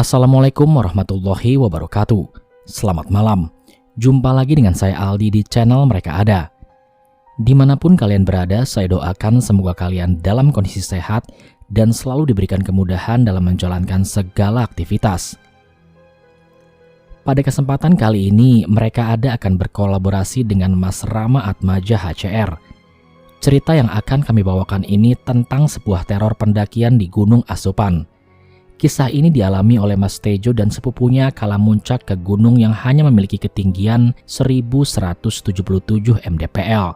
Assalamualaikum warahmatullahi wabarakatuh. Selamat malam. Jumpa lagi dengan saya Aldi di channel Mereka Ada. Dimanapun kalian berada, saya doakan semoga kalian dalam kondisi sehat dan selalu diberikan kemudahan dalam menjalankan segala aktivitas. Pada kesempatan kali ini, Mereka Ada akan berkolaborasi dengan Mas Rama Atmaja HCR. Cerita yang akan kami bawakan ini tentang sebuah teror pendakian di Gunung Asupan. Kisah ini dialami oleh Mas Tejo dan sepupunya kala muncak ke gunung yang hanya memiliki ketinggian 1177 mdpl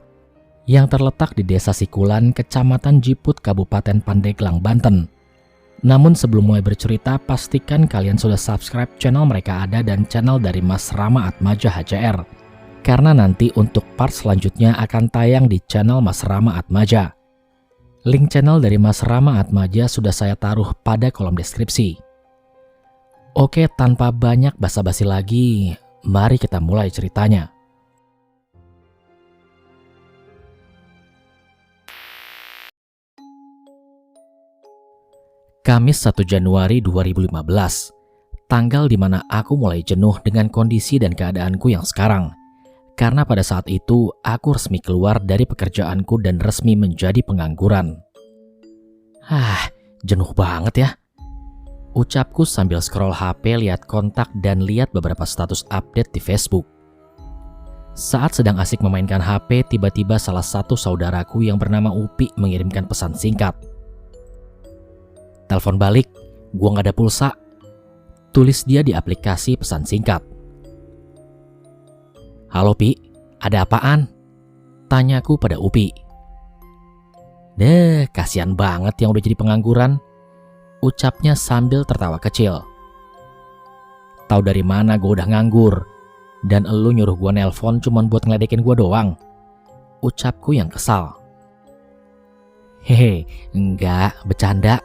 yang terletak di Desa Sikulan, Kecamatan Jiput, Kabupaten Pandeglang, Banten. Namun sebelum mulai bercerita, pastikan kalian sudah subscribe channel Mereka Ada dan channel dari Mas Rama Atmaja HCR, karena nanti untuk part selanjutnya akan tayang di channel Mas Rama Atmaja. Link channel dari Mas Rama Atmaja sudah saya taruh pada kolom deskripsi. Oke, tanpa banyak basa-basi lagi, mari kita mulai ceritanya. Kamis 1 Januari 2015, tanggal di mana aku mulai jenuh dengan kondisi dan keadaanku yang sekarang. Karena pada saat itu, aku resmi keluar dari pekerjaanku dan resmi menjadi pengangguran. Jenuh banget ya. Ucapku sambil scroll HP, lihat kontak dan lihat beberapa status update di Facebook. Saat sedang asik memainkan HP, tiba-tiba salah satu saudaraku yang bernama Upi mengirimkan pesan singkat. Telepon balik, gua nggak ada pulsa. Tulis dia di aplikasi pesan singkat. Halo Pi, ada apaan? Tanyaku pada Upi. Kasihan banget yang udah jadi pengangguran, ucapnya sambil tertawa kecil. Tahu dari mana gue udah nganggur, dan elu nyuruh gue nelpon cuman buat ngeledekin gue doang, ucapku yang kesal. Hehe, enggak, bercanda.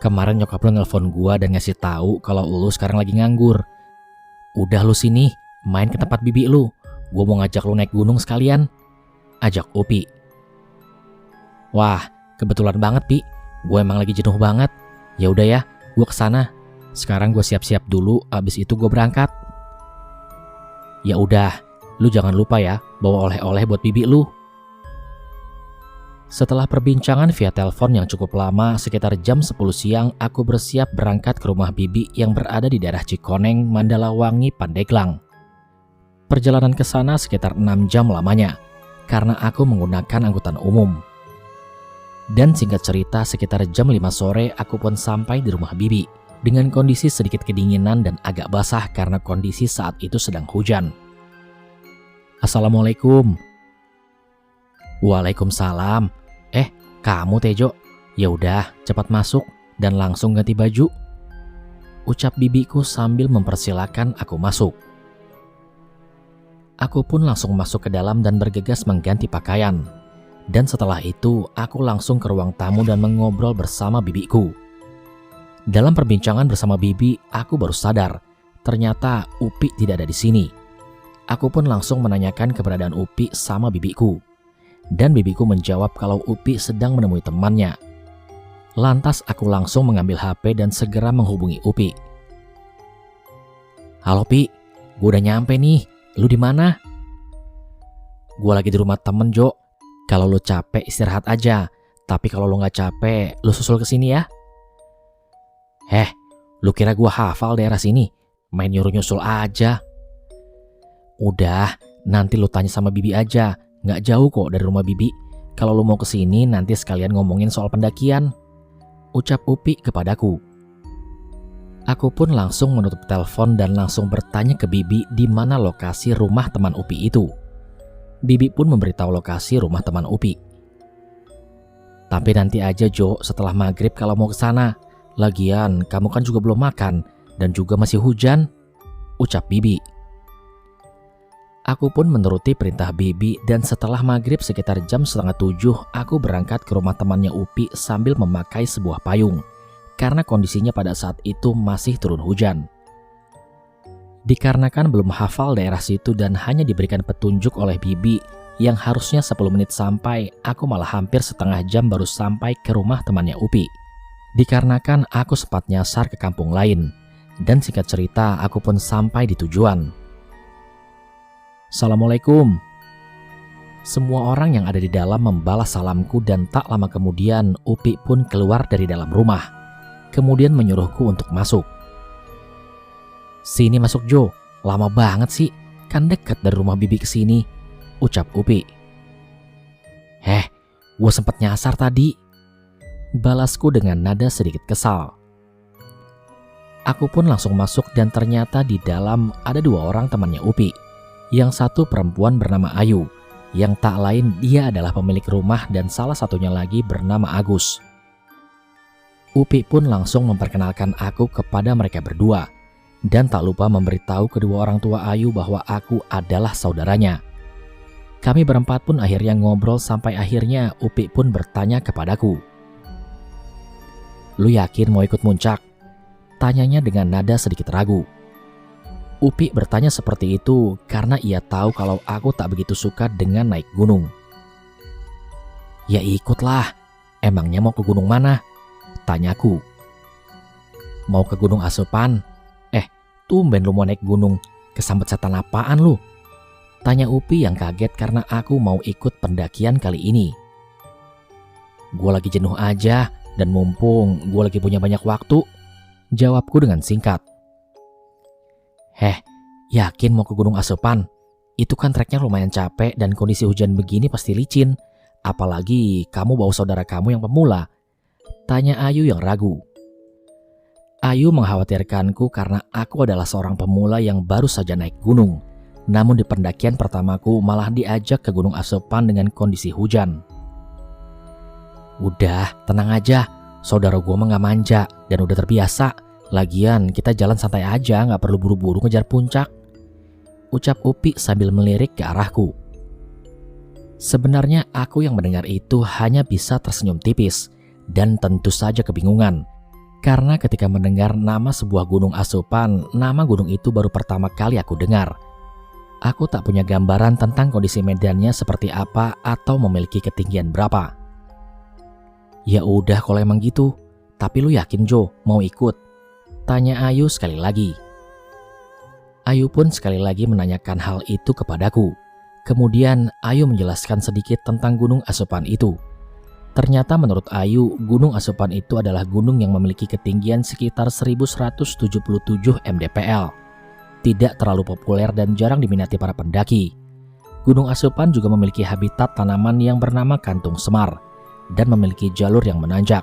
Kemarin nyokap lu nelpon gue dan ngasih tahu kalau lu sekarang lagi nganggur. Udah lu sini, main ke tempat bibi lu. Gue mau ngajak lu naik gunung sekalian, ajak Upi. Wah, kebetulan banget Pi, gue emang lagi jenuh banget. Ya udah ya, gue kesana. Sekarang gue siap-siap dulu, abis itu gue berangkat. Ya udah, lu jangan lupa ya, bawa oleh-oleh buat bibi lu. Setelah perbincangan via telepon yang cukup lama, sekitar jam 10 siang, aku bersiap berangkat ke rumah bibi yang berada di daerah Cikoneng, Mandalawangi, Pandeglang. Perjalanan ke sana sekitar 6 jam lamanya, karena aku menggunakan angkutan umum. Dan singkat cerita, sekitar jam 5 sore aku pun sampai di rumah bibi, dengan kondisi sedikit kedinginan dan agak basah karena kondisi saat itu sedang hujan. Assalamualaikum. Waalaikumsalam. Kamu Tejo? Ya udah, cepat masuk dan langsung ganti baju, ucap bibiku sambil mempersilahkan aku masuk. Aku pun langsung masuk ke dalam dan bergegas mengganti pakaian. Dan setelah itu, aku langsung ke ruang tamu dan mengobrol bersama bibiku. Dalam perbincangan bersama bibi, aku baru sadar, ternyata Upi tidak ada di sini. Aku pun langsung menanyakan keberadaan Upi sama bibiku. Dan bibiku menjawab kalau Upi sedang menemui temannya. Lantas aku langsung mengambil HP dan segera menghubungi Upi. Halo Pi, gue udah nyampe nih. Lu di mana? Gue lagi di rumah temen Jo. Kalau lu capek istirahat aja. Tapi kalau lu nggak capek, lu susul ke sini ya. Lu kira gue hafal daerah sini? Main nyuruh-nyusul aja. Udah, nanti lu tanya sama bibi aja. Nggak jauh kok dari rumah bibi. Kalau lu mau ke sini, nanti sekalian ngomongin soal pendakian, ucap Upi kepadaku. Aku pun langsung menutup telepon dan langsung bertanya ke bibi di mana lokasi rumah teman Upi itu. Bibi pun memberitahu lokasi rumah teman Upi. Tapi nanti aja Jo, setelah maghrib kalau mau ke sana. Lagian kamu kan juga belum makan dan juga masih hujan, ucap bibi. Aku pun menuruti perintah bibi dan setelah maghrib sekitar jam 6:30 aku berangkat ke rumah temannya Upi sambil memakai sebuah payung. Karena kondisinya pada saat itu masih turun hujan. Dikarenakan belum hafal daerah situ dan hanya diberikan petunjuk oleh bibi yang harusnya 10 menit sampai, aku malah hampir setengah jam baru sampai ke rumah temannya Upi. Dikarenakan aku sempat nyasar ke kampung lain, Dan singkat cerita, aku pun sampai di tujuan. Assalamualaikum. Semua orang yang ada di dalam membalas salamku dan tak lama kemudian Upi pun keluar dari dalam rumah. Kemudian menyuruhku untuk masuk. Sini masuk Jo, lama banget sih, kan dekat dari rumah bibi ke sini, ucap Upi. Gue sempet nyasar tadi, balasku dengan nada sedikit kesal. Aku pun langsung masuk dan ternyata di dalam ada 2 orang temannya Upi. Yang satu perempuan bernama Ayu, yang tak lain dia adalah pemilik rumah dan salah satunya lagi bernama Agus. Upi pun langsung memperkenalkan aku kepada mereka berdua dan tak lupa memberitahu kedua orang tua Ayu bahwa aku adalah saudaranya. Kami berempat pun akhirnya ngobrol sampai akhirnya Upi pun bertanya kepadaku. Lu yakin mau ikut muncak? Tanyanya dengan nada sedikit ragu. Upi bertanya seperti itu karena ia tahu kalau aku tak begitu suka dengan naik gunung. Ya ikutlah, emangnya mau ke gunung mana? Tanyaku. Mau ke Gunung Asupan? Tumben lu mau naik gunung, kesambet setan apaan lu? Tanya Upi yang kaget karena aku mau ikut pendakian kali ini. Gue lagi jenuh aja dan mumpung gue lagi punya banyak waktu, jawabku dengan singkat. Yakin mau ke Gunung Asupan? Itu kan treknya lumayan capek dan kondisi hujan begini pasti licin. Apalagi kamu bawa saudara kamu yang pemula. Tanya Ayu yang ragu. Ayu mengkhawatirkanku karena aku adalah seorang pemula yang baru saja naik gunung. Namun di pendakian pertamaku malah diajak ke Gunung Asupan dengan kondisi hujan. Udah, tenang aja. Saudara gue mah gak manja dan udah terbiasa. Lagian kita jalan santai aja, gak perlu buru-buru ngejar puncak. Ucap Upi sambil melirik ke arahku. Sebenarnya aku yang mendengar itu hanya bisa tersenyum tipis dan tentu saja kebingungan. Karena ketika mendengar nama sebuah gunung asupan, nama gunung itu baru pertama kali aku dengar. Aku tak punya gambaran tentang kondisi medannya seperti apa atau memiliki ketinggian berapa. Ya udah kalau emang gitu, tapi lu yakin Jo mau ikut? Tanya Ayu sekali lagi. Ayu pun sekali lagi menanyakan hal itu kepadaku. Kemudian Ayu menjelaskan sedikit tentang gunung asupan itu. Ternyata menurut Ayu, gunung asupan itu adalah gunung yang memiliki ketinggian sekitar 1177 mdpl. Tidak terlalu populer dan jarang diminati para pendaki. Gunung asupan juga memiliki habitat tanaman yang bernama kantung semar dan memiliki jalur yang menanjak.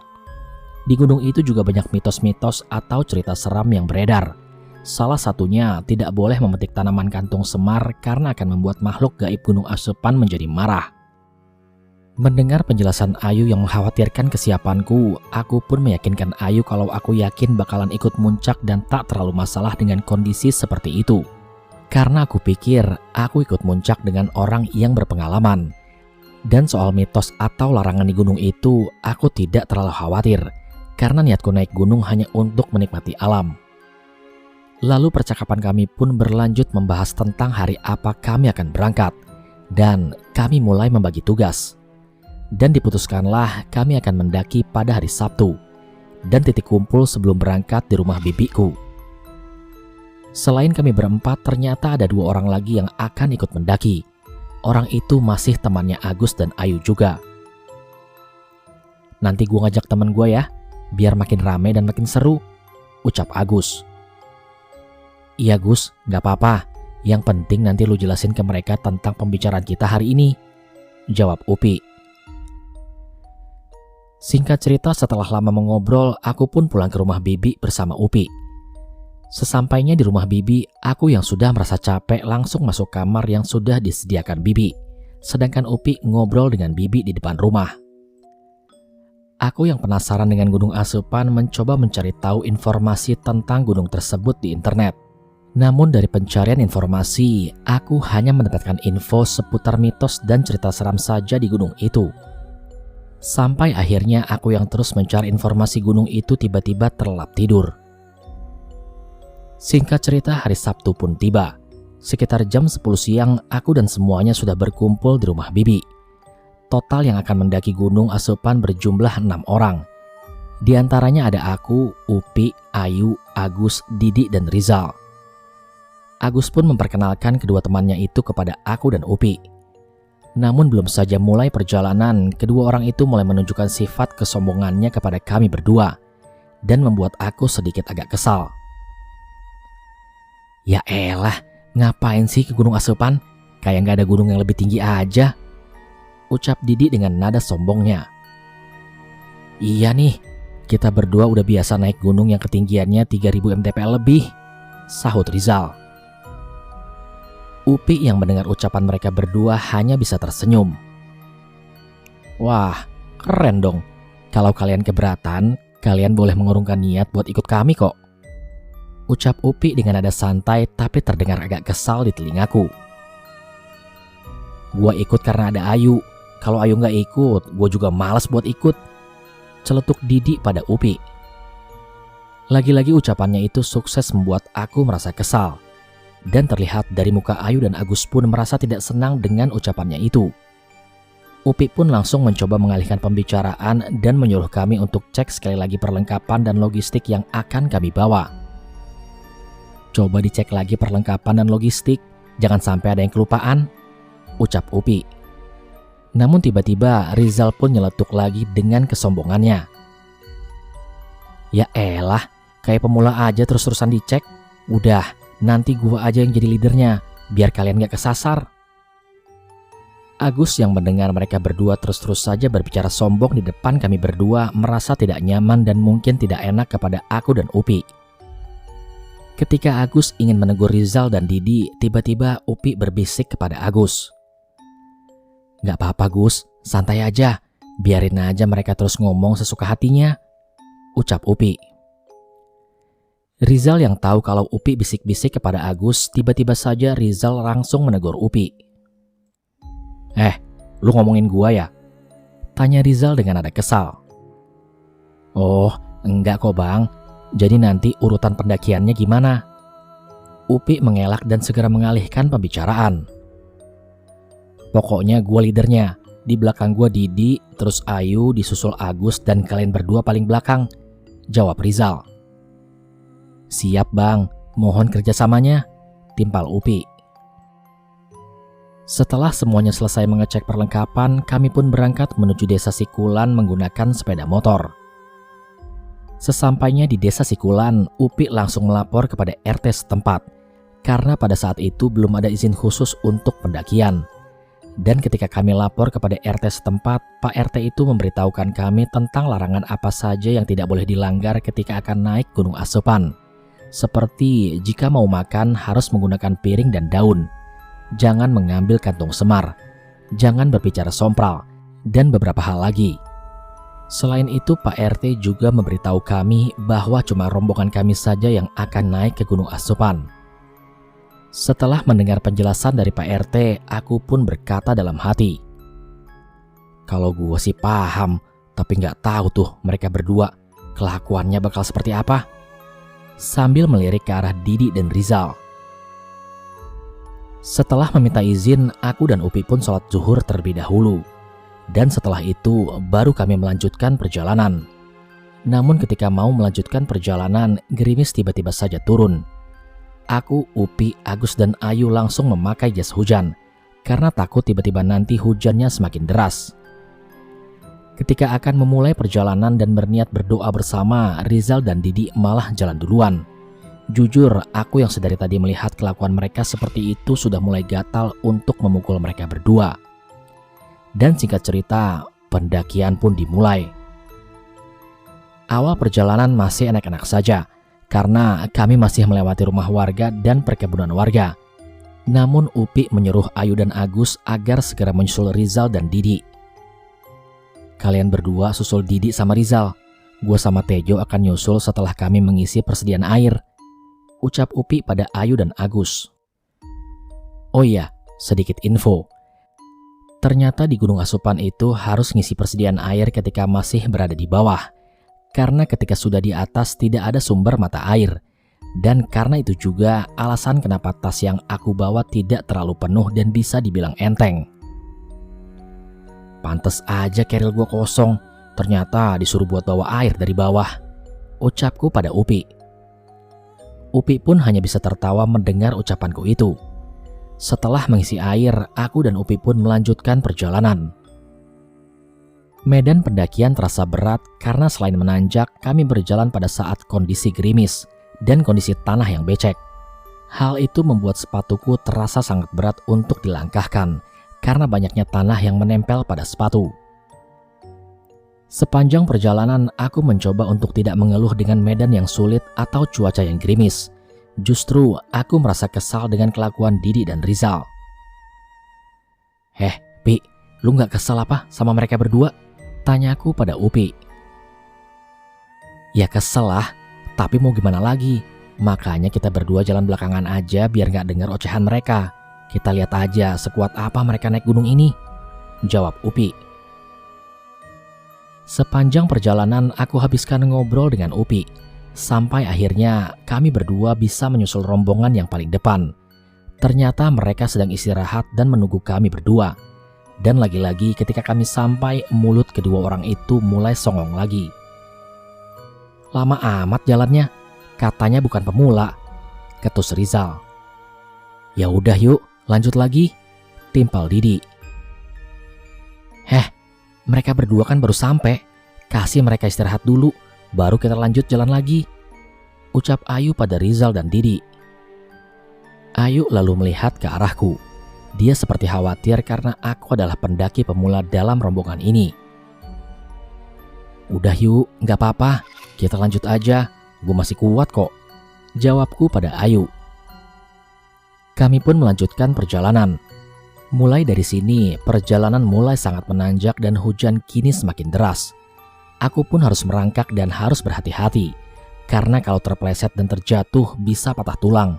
Di gunung itu juga banyak mitos-mitos atau cerita seram yang beredar. Salah satunya tidak boleh memetik tanaman kantung semar karena akan membuat makhluk gaib gunung asupan menjadi marah. Mendengar penjelasan Ayu yang mengkhawatirkan kesiapanku, aku pun meyakinkan Ayu kalau aku yakin bakalan ikut muncak dan tak terlalu masalah dengan kondisi seperti itu. Karena aku pikir aku ikut muncak dengan orang yang berpengalaman. Dan soal mitos atau larangan di gunung itu, aku tidak terlalu khawatir. Karena niatku naik gunung hanya untuk menikmati alam. Lalu percakapan kami pun berlanjut membahas tentang hari apa kami akan berangkat. Dan kami mulai membagi tugas. Dan diputuskanlah kami akan mendaki pada hari Sabtu. Dan titik kumpul sebelum berangkat di rumah bibiku. Selain kami berempat, ternyata ada 2 orang lagi yang akan ikut mendaki. Orang itu masih temannya Agus dan Ayu juga. Nanti gue ngajak teman gue ya, biar makin rame dan makin seru, ucap Agus. Iya Gus, gak apa-apa. Yang penting nanti lu jelasin ke mereka tentang pembicaraan kita hari ini, jawab Upi. Singkat cerita, setelah lama mengobrol, aku pun pulang ke rumah Bibi bersama Upi. Sesampainya di rumah Bibi, aku yang sudah merasa capek langsung masuk kamar yang sudah disediakan Bibi. Sedangkan Upi ngobrol dengan Bibi di depan rumah. Aku yang penasaran dengan Gunung Asupan mencoba mencari tahu informasi tentang gunung tersebut di internet. Namun dari pencarian informasi, aku hanya mendapatkan info seputar mitos dan cerita seram saja di gunung itu. Sampai akhirnya aku yang terus mencari informasi gunung itu tiba-tiba terlelap tidur. Singkat cerita, hari Sabtu pun tiba. Sekitar jam 10 siang, aku dan semuanya sudah berkumpul di rumah Bibi. Total yang akan mendaki Gunung Asupan berjumlah 6 orang. Di antaranya ada aku, Upi, Ayu, Agus, Didi, dan Rizal. Agus pun memperkenalkan kedua temannya itu kepada aku dan Upi. Namun belum saja mulai perjalanan, kedua orang itu mulai menunjukkan sifat kesombongannya kepada kami berdua dan membuat aku sedikit agak kesal. Ya elah, ngapain sih ke Gunung Asupan? Kayak gak ada gunung yang lebih tinggi aja, ucap Didi dengan nada sombongnya. Iya nih, kita berdua udah biasa naik gunung yang ketinggiannya 3000 mdpl lebih, sahut Rizal. Upi yang mendengar ucapan mereka berdua hanya bisa tersenyum. Wah, keren dong. Kalau kalian keberatan, kalian boleh mengurungkan niat buat ikut kami kok, ucap Upi dengan nada santai tapi terdengar agak kesal di telingaku. Gua ikut karena ada Ayu. Kalau Ayu nggak ikut, gua juga malas buat ikut, celetuk Didi pada Upi. Lagi-lagi ucapannya itu sukses membuat aku merasa kesal. Dan terlihat dari muka Ayu dan Agus pun merasa tidak senang dengan ucapannya itu. Upi pun langsung mencoba mengalihkan pembicaraan dan menyuruh kami untuk cek sekali lagi perlengkapan dan logistik yang akan kami bawa. Coba dicek lagi perlengkapan dan logistik, jangan sampai ada yang kelupaan, ucap Upi. Namun tiba-tiba Rizal pun nyeletuk lagi dengan kesombongannya. Ya elah, kayak pemula aja terus-terusan dicek. Udah, nanti gua aja yang jadi leadernya, biar kalian gak kesasar. Agus yang mendengar mereka berdua terus-terus saja berbicara sombong di depan kami berdua merasa tidak nyaman dan mungkin tidak enak kepada aku dan Upi. Ketika Agus ingin menegur Rizal dan Didi, tiba-tiba Upi berbisik kepada Agus. Gak apa-apa Gus, santai aja, biarin aja mereka terus ngomong sesuka hatinya, ucap Upi. Rizal yang tahu kalau Upi bisik-bisik kepada Agus, tiba-tiba saja Rizal langsung menegur Upi. Lu ngomongin gua ya? Tanya Rizal dengan nada kesal. Oh, enggak kok bang, jadi nanti urutan pendakiannya gimana? Upi mengelak dan segera mengalihkan pembicaraan. Pokoknya gua leadernya, di belakang gua Didi, terus Ayu, disusul Agus, dan kalian berdua paling belakang, jawab Rizal. Siap bang, mohon kerjasamanya, timpal Upi. Setelah semuanya selesai mengecek perlengkapan, kami pun berangkat menuju desa Sikulan menggunakan sepeda motor. Sesampainya di desa Sikulan, Upi langsung melapor kepada RT setempat, karena pada saat itu belum ada izin khusus untuk pendakian. Dan ketika kami lapor kepada RT setempat, Pak RT itu memberitahukan kami tentang larangan apa saja yang tidak boleh dilanggar ketika akan naik Gunung Asupan. Seperti jika mau makan harus menggunakan piring dan daun, jangan mengambil kantung semar, jangan berbicara sompral, dan beberapa hal lagi. Selain itu, Pak RT juga memberitahu kami bahwa cuma rombongan kami saja yang akan naik ke Gunung Asupan. Setelah mendengar penjelasan dari Pak RT, aku pun berkata dalam hati, kalau gue sih paham, tapi nggak tahu tuh mereka berdua kelakuannya bakal seperti apa. Sambil melirik ke arah Didi dan Rizal. Setelah meminta izin, aku dan Upi pun sholat zuhur terlebih dahulu. Dan setelah itu baru kami melanjutkan perjalanan. Namun ketika mau melanjutkan perjalanan, gerimis tiba-tiba saja turun. Aku, Upi, Agus, dan Ayu langsung memakai jas hujan karena takut tiba-tiba nanti hujannya semakin deras. Ketika akan memulai perjalanan dan berniat berdoa bersama, Rizal dan Didi malah jalan duluan. Jujur, aku yang sedari tadi melihat kelakuan mereka seperti itu sudah mulai gatal untuk memukul mereka berdua. Dan singkat cerita, pendakian pun dimulai. Awal perjalanan masih enak-enak saja, karena kami masih melewati rumah warga dan perkebunan warga. Namun Upi menyuruh Ayu dan Agus agar segera menyusul Rizal dan Didi. Kalian berdua susul Didi sama Rizal. Gua sama Tejo akan nyusul setelah kami mengisi persediaan air, ucap Upi pada Ayu dan Agus. Oh iya, sedikit info. Ternyata di Gunung Asupan itu harus ngisi persediaan air ketika masih berada di bawah. Karena ketika sudah di atas tidak ada sumber mata air. Dan karena itu juga alasan kenapa tas yang aku bawa tidak terlalu penuh dan bisa dibilang enteng. Pantes aja keril gue kosong, Ternyata disuruh buat bawa air dari bawah, ucapku pada Upi. Upi pun hanya bisa tertawa mendengar ucapanku itu. Setelah mengisi air, aku dan Upi pun melanjutkan perjalanan. Medan pendakian terasa berat karena selain menanjak, kami berjalan pada saat kondisi gerimis dan kondisi tanah yang becek. Hal itu membuat sepatuku terasa sangat berat untuk dilangkahkan karena banyaknya tanah yang menempel pada sepatu. Sepanjang perjalanan, aku mencoba untuk tidak mengeluh dengan medan yang sulit atau cuaca yang gerimis. Justru, aku merasa kesal dengan kelakuan Didi dan Rizal. Pi, lu gak kesal apa sama mereka berdua? Tanyaku pada Upi. Ya kesel lah, tapi mau gimana lagi? Makanya kita berdua jalan belakangan aja biar gak dengar ocehan mereka. Kita lihat aja sekuat apa mereka naik gunung ini, jawab Upi. Sepanjang perjalanan aku habiskan ngobrol dengan Upi, sampai akhirnya kami berdua bisa menyusul rombongan yang paling depan. Ternyata mereka sedang istirahat dan menunggu kami berdua. Dan lagi-lagi ketika kami sampai, mulut kedua orang itu mulai songong lagi. Lama amat jalannya, katanya bukan pemula, ketus Rizal. Ya udah yuk, lanjut lagi, timpal Didi. Mereka berdua kan baru sampai, kasih mereka istirahat dulu, baru kita lanjut jalan lagi, ucap Ayu pada Rizal dan Didi. Ayu lalu melihat ke arahku. Dia seperti khawatir karena aku adalah pendaki pemula dalam rombongan ini. Udah yuk, gak apa-apa, kita lanjut aja, gue masih kuat kok, jawabku pada Ayu. Kami pun melanjutkan perjalanan. Mulai dari sini, perjalanan mulai sangat menanjak dan hujan kini semakin deras. Aku pun harus merangkak dan harus berhati-hati, karena kalau terpleset dan terjatuh bisa patah tulang.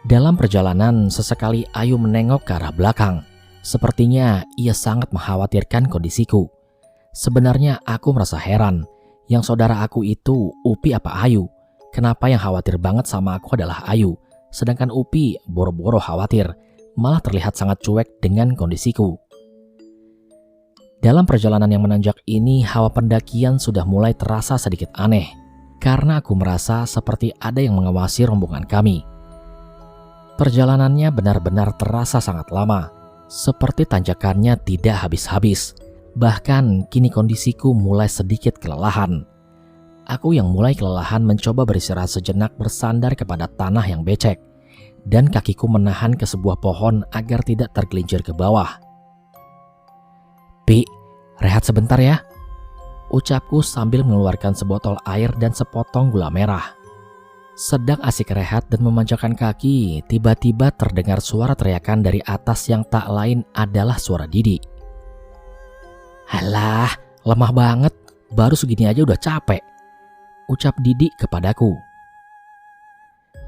Dalam perjalanan, sesekali Ayu menengok ke arah belakang. Sepertinya ia sangat mengkhawatirkan kondisiku. Sebenarnya aku merasa heran, yang saudara aku itu Upi apa Ayu? Kenapa yang khawatir banget sama aku adalah Ayu, sedangkan Upi boro-boro khawatir, malah terlihat sangat cuek dengan kondisiku. Dalam perjalanan yang menanjak ini, hawa pendakian sudah mulai terasa sedikit aneh, karena aku merasa seperti ada yang mengawasi rombongan kami. Perjalanannya benar-benar terasa sangat lama, seperti tanjakannya tidak habis-habis. Bahkan kini kondisiku mulai sedikit kelelahan. Aku yang mulai kelelahan mencoba beristirahat sejenak bersandar kepada tanah yang becek, dan kakiku menahan ke sebuah pohon agar tidak tergelincir ke bawah. Pi, rehat sebentar ya, ucapku sambil mengeluarkan sebotol air dan sepotong gula merah. Sedang asik rehat dan memanjakan kaki, tiba-tiba terdengar suara teriakan dari atas yang tak lain adalah suara Didi. Halah, lemah banget, baru segini aja udah capek, ucap Didi kepadaku.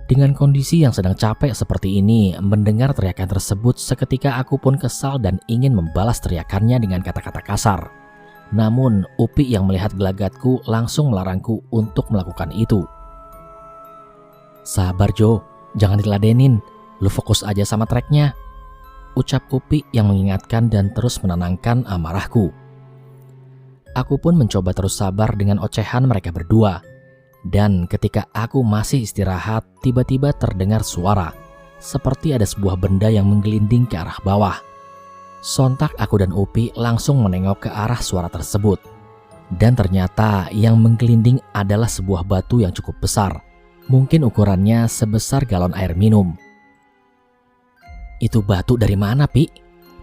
Dengan kondisi yang sedang capek seperti ini, mendengar teriakan tersebut seketika aku pun kesal dan ingin membalas teriakannya dengan kata-kata kasar. Namun, Upi yang melihat gelagatku langsung melarangku untuk melakukan itu. Sabar Jo, jangan diladenin, lu fokus aja sama treknya, ucap Upi yang mengingatkan dan terus menenangkan amarahku. Aku pun mencoba terus sabar dengan ocehan mereka berdua. Dan ketika aku masih istirahat, tiba-tiba terdengar suara, seperti ada sebuah benda yang menggelinding ke arah bawah. Sontak aku dan Upi langsung menengok ke arah suara tersebut. Dan ternyata yang menggelinding adalah sebuah batu yang cukup besar. Mungkin ukurannya sebesar galon air minum. Itu batu dari mana, Pi?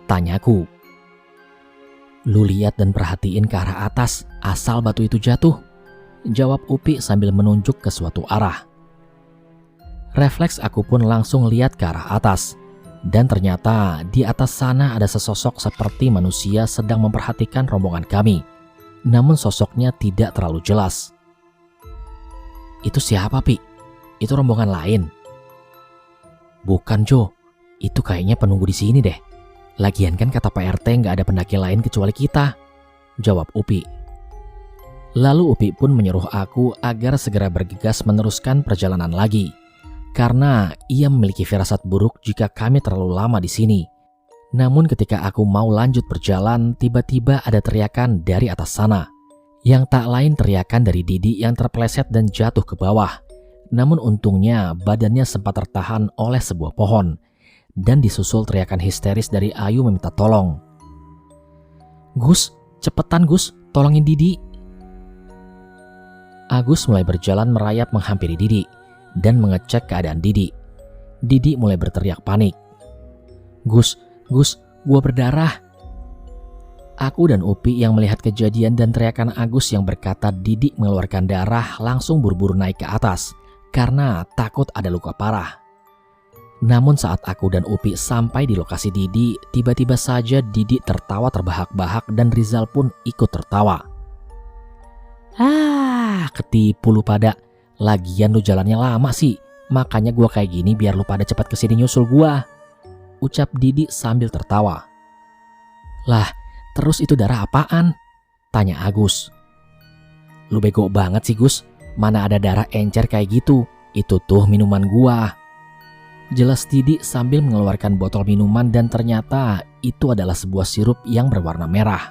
Tanyaku. Lu lihat dan perhatiin ke arah atas, asal batu itu jatuh, jawab Upi sambil menunjuk ke suatu arah. Refleks aku pun langsung lihat ke arah atas. Dan ternyata di atas sana ada sesosok seperti manusia sedang memperhatikan rombongan kami. Namun sosoknya tidak terlalu jelas. Itu siapa, Pi? Itu rombongan lain? Bukan Jo, itu kayaknya penunggu di sini deh. Lagian kan kata Pak RT nggak ada pendaki lain kecuali kita, jawab Upi. Lalu Upi pun menyuruh aku agar segera bergegas meneruskan perjalanan lagi, karena ia memiliki firasat buruk jika kami terlalu lama di sini. Namun ketika aku mau lanjut berjalan, tiba-tiba ada teriakan dari atas sana. Yang tak lain teriakan dari Didi yang terpeleset dan jatuh ke bawah. Namun untungnya badannya sempat tertahan oleh sebuah pohon. Dan disusul teriakan histeris dari Ayu meminta tolong. "Gus, cepetan Gus, tolongin Didi." Agus mulai berjalan merayap menghampiri Didi dan mengecek keadaan Didi. Didi mulai berteriak panik. Gus, gua berdarah." Aku dan Upi yang melihat kejadian dan teriakan Agus yang berkata Didi mengeluarkan darah langsung buru-buru naik ke atas karena takut ada luka parah. Namun saat aku dan Upi sampai di lokasi Didi, tiba-tiba saja Didi tertawa terbahak-bahak dan Rizal pun ikut tertawa. Ketipu lu pada. Lagian lu jalannya lama sih. Makanya gua kayak gini biar lu pada cepat kesini nyusul gua. Ucap Didi sambil tertawa. Lah, terus itu darah apaan? Tanya Agus. Lu bego banget sih Gus. Mana ada darah encer kayak gitu. Itu tuh minuman gua. Jelas Didi sambil mengeluarkan botol minuman dan ternyata itu adalah sebuah sirup yang berwarna merah.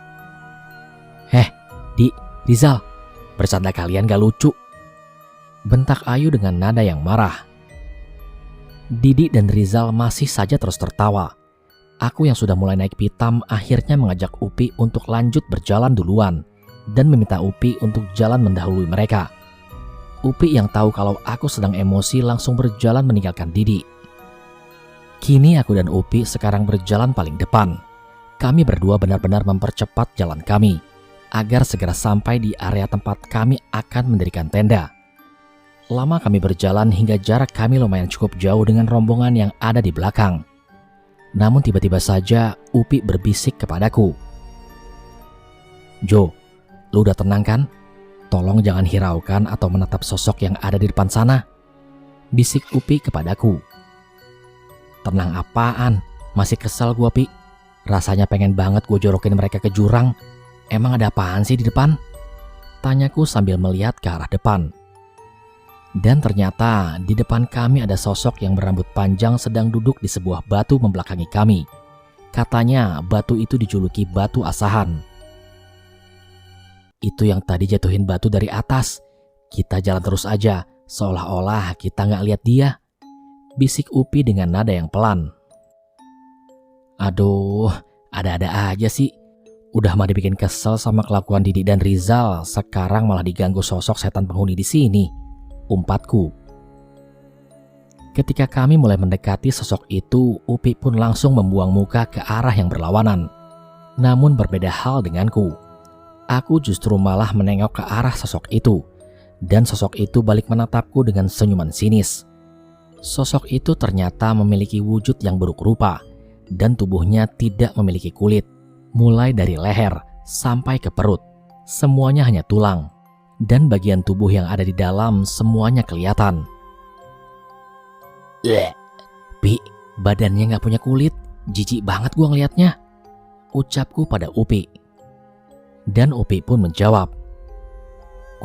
Rizal, bercanda kalian gak lucu. Bentak Ayu dengan nada yang marah. Didi dan Rizal masih saja terus tertawa. Aku yang sudah mulai naik pitam akhirnya mengajak Upi untuk lanjut berjalan duluan dan meminta Upi untuk jalan mendahului mereka. Upi yang tahu kalau aku sedang emosi langsung berjalan meninggalkan Didi. Kini aku dan Upi sekarang berjalan paling depan. Kami berdua benar-benar mempercepat jalan kami agar segera sampai di area tempat kami akan mendirikan tenda. Lama kami berjalan hingga jarak kami lumayan cukup jauh dengan rombongan yang ada di belakang. Namun tiba-tiba saja Upi berbisik kepadaku. Jo, lu udah tenang kan? Tolong jangan hiraukan atau menatap sosok yang ada di depan sana. Bisik Upi kepadaku. Tenang apaan? Masih kesel gua, Pi. Rasanya pengen banget gua jorokin mereka ke jurang. Emang ada apaan sih di depan? Tanyaku sambil melihat ke arah depan. Dan ternyata di depan kami ada sosok yang berambut panjang sedang duduk di sebuah batu membelakangi kami. Katanya batu itu dijuluki batu asahan. Itu yang tadi jatuhin batu dari atas. Kita jalan terus aja, seolah-olah kita nggak lihat dia. Bisik Upi dengan nada yang pelan. Aduh, ada-ada aja sih. Udah mah dibikin kesel sama kelakuan Didi dan Rizal, sekarang malah diganggu sosok setan penghuni di sini. Umpatku. Ketika kami mulai mendekati sosok itu, Upi pun langsung membuang muka ke arah yang berlawanan. Namun berbeda hal denganku. Aku justru malah menengok ke arah sosok itu. Dan sosok itu balik menatapku dengan senyuman sinis. Sosok itu ternyata memiliki wujud yang buruk rupa. Dan tubuhnya tidak memiliki kulit. Mulai dari leher sampai ke perut. Semuanya hanya tulang. Dan bagian tubuh yang ada di dalam semuanya kelihatan. Pi, badannya gak punya kulit. Jijik banget gua ngeliatnya. Ucapku pada Upi. Dan Upi pun menjawab.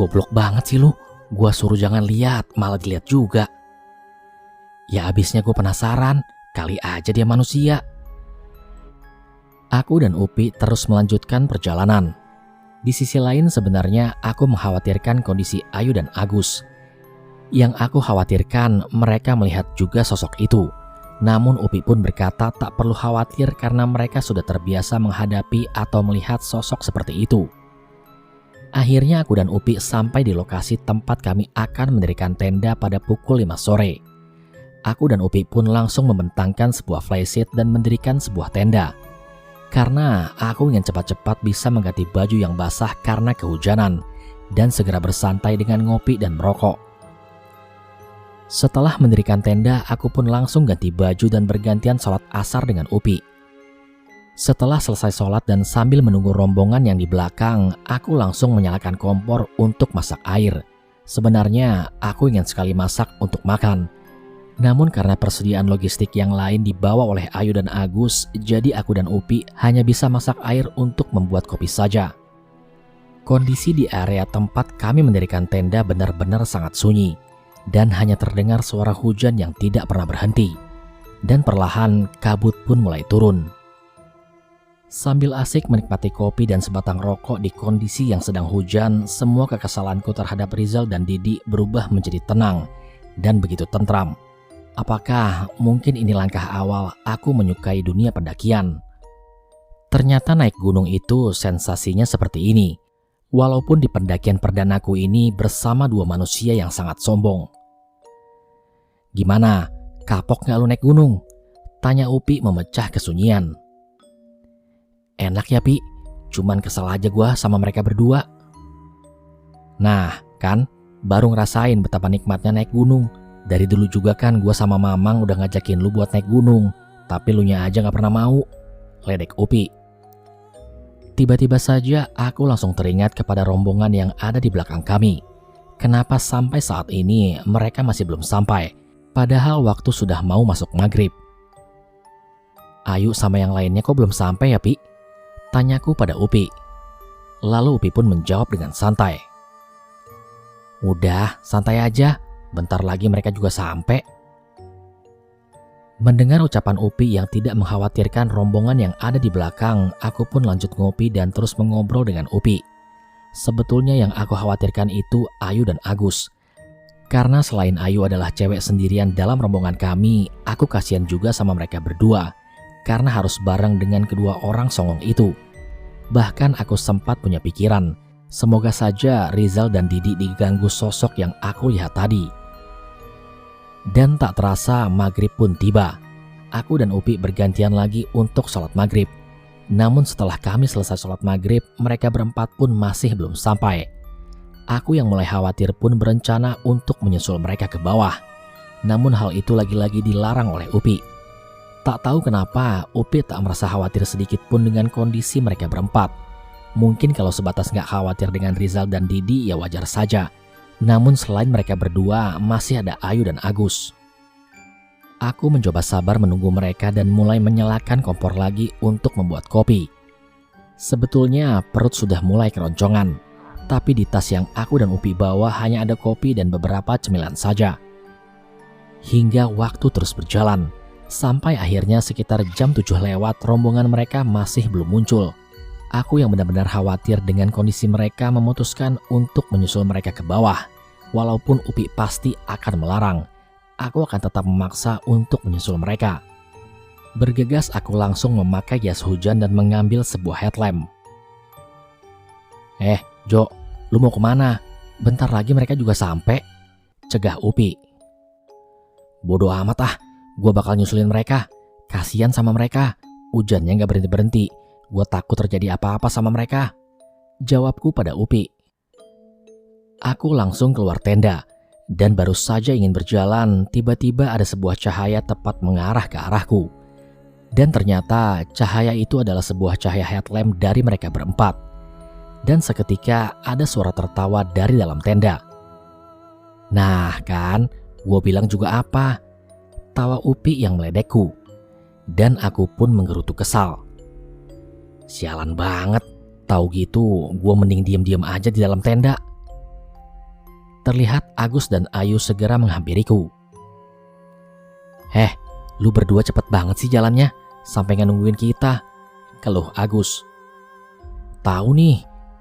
Goblok banget sih lu. Gua suruh jangan lihat, malah dilihat juga. Ya abisnya gue penasaran. Kali aja dia manusia. Aku dan Upi terus melanjutkan perjalanan. Di sisi lain sebenarnya aku mengkhawatirkan kondisi Ayu dan Agus. Yang aku khawatirkan mereka melihat juga sosok itu. Namun Upi pun berkata tak perlu khawatir karena mereka sudah terbiasa menghadapi atau melihat sosok seperti itu. Akhirnya aku dan Upi sampai di lokasi tempat kami akan mendirikan tenda pada pukul 5 sore. Aku dan Upi pun langsung membentangkan sebuah flysheet dan mendirikan sebuah tenda. Karena aku ingin cepat-cepat bisa mengganti baju yang basah karena kehujanan dan segera bersantai dengan ngopi dan merokok. Setelah mendirikan tenda, aku pun langsung ganti baju dan bergantian sholat asar dengan Upi. Setelah selesai sholat dan sambil menunggu rombongan yang di belakang, aku langsung menyalakan kompor untuk masak air. Sebenarnya aku ingin sekali masak untuk makan. Namun karena persediaan logistik yang lain dibawa oleh Ayu dan Agus, jadi aku dan Upi hanya bisa masak air untuk membuat kopi saja. Kondisi di area tempat kami mendirikan tenda benar-benar sangat sunyi, dan hanya terdengar suara hujan yang tidak pernah berhenti. Dan perlahan kabut pun mulai turun. Sambil asik menikmati kopi dan sebatang rokok di kondisi yang sedang hujan, semua kekesalanku terhadap Rizal dan Didi berubah menjadi tenang dan begitu tentram. Apakah mungkin ini langkah awal aku menyukai dunia pendakian? Ternyata naik gunung itu sensasinya seperti ini. Walaupun di pendakian perdanaku ini bersama dua manusia yang sangat sombong. "Gimana? Kapok gak lu naik gunung?" tanya Upi memecah kesunyian. "Enak ya Pi, cuman kesel aja gua sama mereka berdua." "Nah kan, baru ngerasain betapa nikmatnya naik gunung. Dari dulu juga kan gua sama Mamang udah ngajakin lu buat naik gunung, tapi lu nya aja gak pernah mau," ledek Upi. Tiba-tiba saja aku langsung teringat kepada rombongan yang ada di belakang kami. Kenapa sampai saat ini mereka masih belum sampai, padahal waktu sudah mau masuk maghrib. "Ayu sama yang lainnya kok belum sampai ya Pi?" tanyaku pada Upi. Lalu Upi pun menjawab dengan santai. "Udah, santai aja, bentar lagi mereka juga sampai." Mendengar ucapan Upi yang tidak mengkhawatirkan rombongan yang ada di belakang, aku pun lanjut ngopi dan terus mengobrol dengan Upi. Sebetulnya yang aku khawatirkan itu Ayu dan Agus. Karena selain Ayu adalah cewek sendirian dalam rombongan kami, aku kasihan juga sama mereka berdua. Karena harus bareng dengan kedua orang songong itu. Bahkan aku sempat punya pikiran, semoga saja Rizal dan Didi diganggu sosok yang aku lihat tadi. Dan tak terasa maghrib pun tiba. Aku dan Upi bergantian lagi untuk sholat maghrib. Namun setelah kami selesai sholat maghrib, mereka berempat pun masih belum sampai. Aku yang mulai khawatir pun berencana untuk menyusul mereka ke bawah. Namun hal itu lagi-lagi dilarang oleh Upi. Tak tahu kenapa Upi tak merasa khawatir sedikit pun dengan kondisi mereka berempat. Mungkin kalau sebatas gak khawatir dengan Rizal dan Didi ya wajar saja. Namun selain mereka berdua masih ada Ayu dan Agus. Aku mencoba sabar menunggu mereka dan mulai menyalakan kompor lagi untuk membuat kopi. Sebetulnya perut sudah mulai keroncongan, tapi di tas yang aku dan Upi bawa hanya ada kopi dan beberapa cemilan saja. Hingga waktu terus berjalan, sampai akhirnya sekitar jam 7 lewat rombongan mereka masih belum muncul. Aku yang benar-benar khawatir dengan kondisi mereka memutuskan untuk menyusul mereka ke bawah. Walaupun Upi pasti akan melarang, aku akan tetap memaksa untuk menyusul mereka. Bergegas aku langsung memakai jas hujan dan mengambil sebuah headlamp. Jo, lu mau kemana? Bentar lagi mereka juga sampai," cegah Upi. "Bodoh amat ah, gua bakal nyusulin mereka. Kasian sama mereka, hujannya gak berhenti-berhenti. Gue takut terjadi apa-apa sama mereka," jawabku pada Upi. Aku langsung keluar tenda, dan baru saja ingin berjalan, tiba-tiba ada sebuah cahaya tepat mengarah ke arahku. Dan ternyata cahaya itu adalah sebuah cahaya headlamp dari mereka berempat. Dan seketika ada suara tertawa dari dalam tenda. "Nah kan, gue bilang juga apa?" tawa Upi yang meledekku. Dan aku pun menggerutu kesal. Sialan banget, tahu gitu gue mending diam-diam aja di dalam tenda. Terlihat Agus dan Ayu segera menghampiriku. Lu berdua cepet banget sih jalannya, sampai nggak nungguin kita," keluh Agus. "Tahu nih,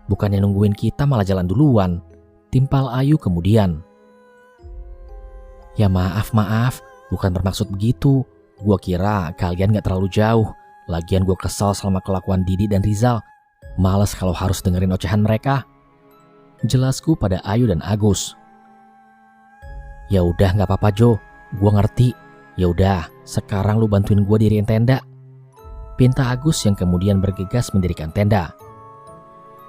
bukannya nungguin kita malah jalan duluan," timpal Ayu kemudian. "Ya maaf, bukan bermaksud begitu. Gua kira kalian gak terlalu jauh. Lagian gue kesal sama kelakuan Didi dan Rizal. Males kalau harus dengerin ocehan mereka," jelasku pada Ayu dan Agus. "Ya udah gak apa-apa Jo, gue ngerti. Ya udah, sekarang lu bantuin gue diriin tenda," pinta Agus yang kemudian bergegas mendirikan tenda.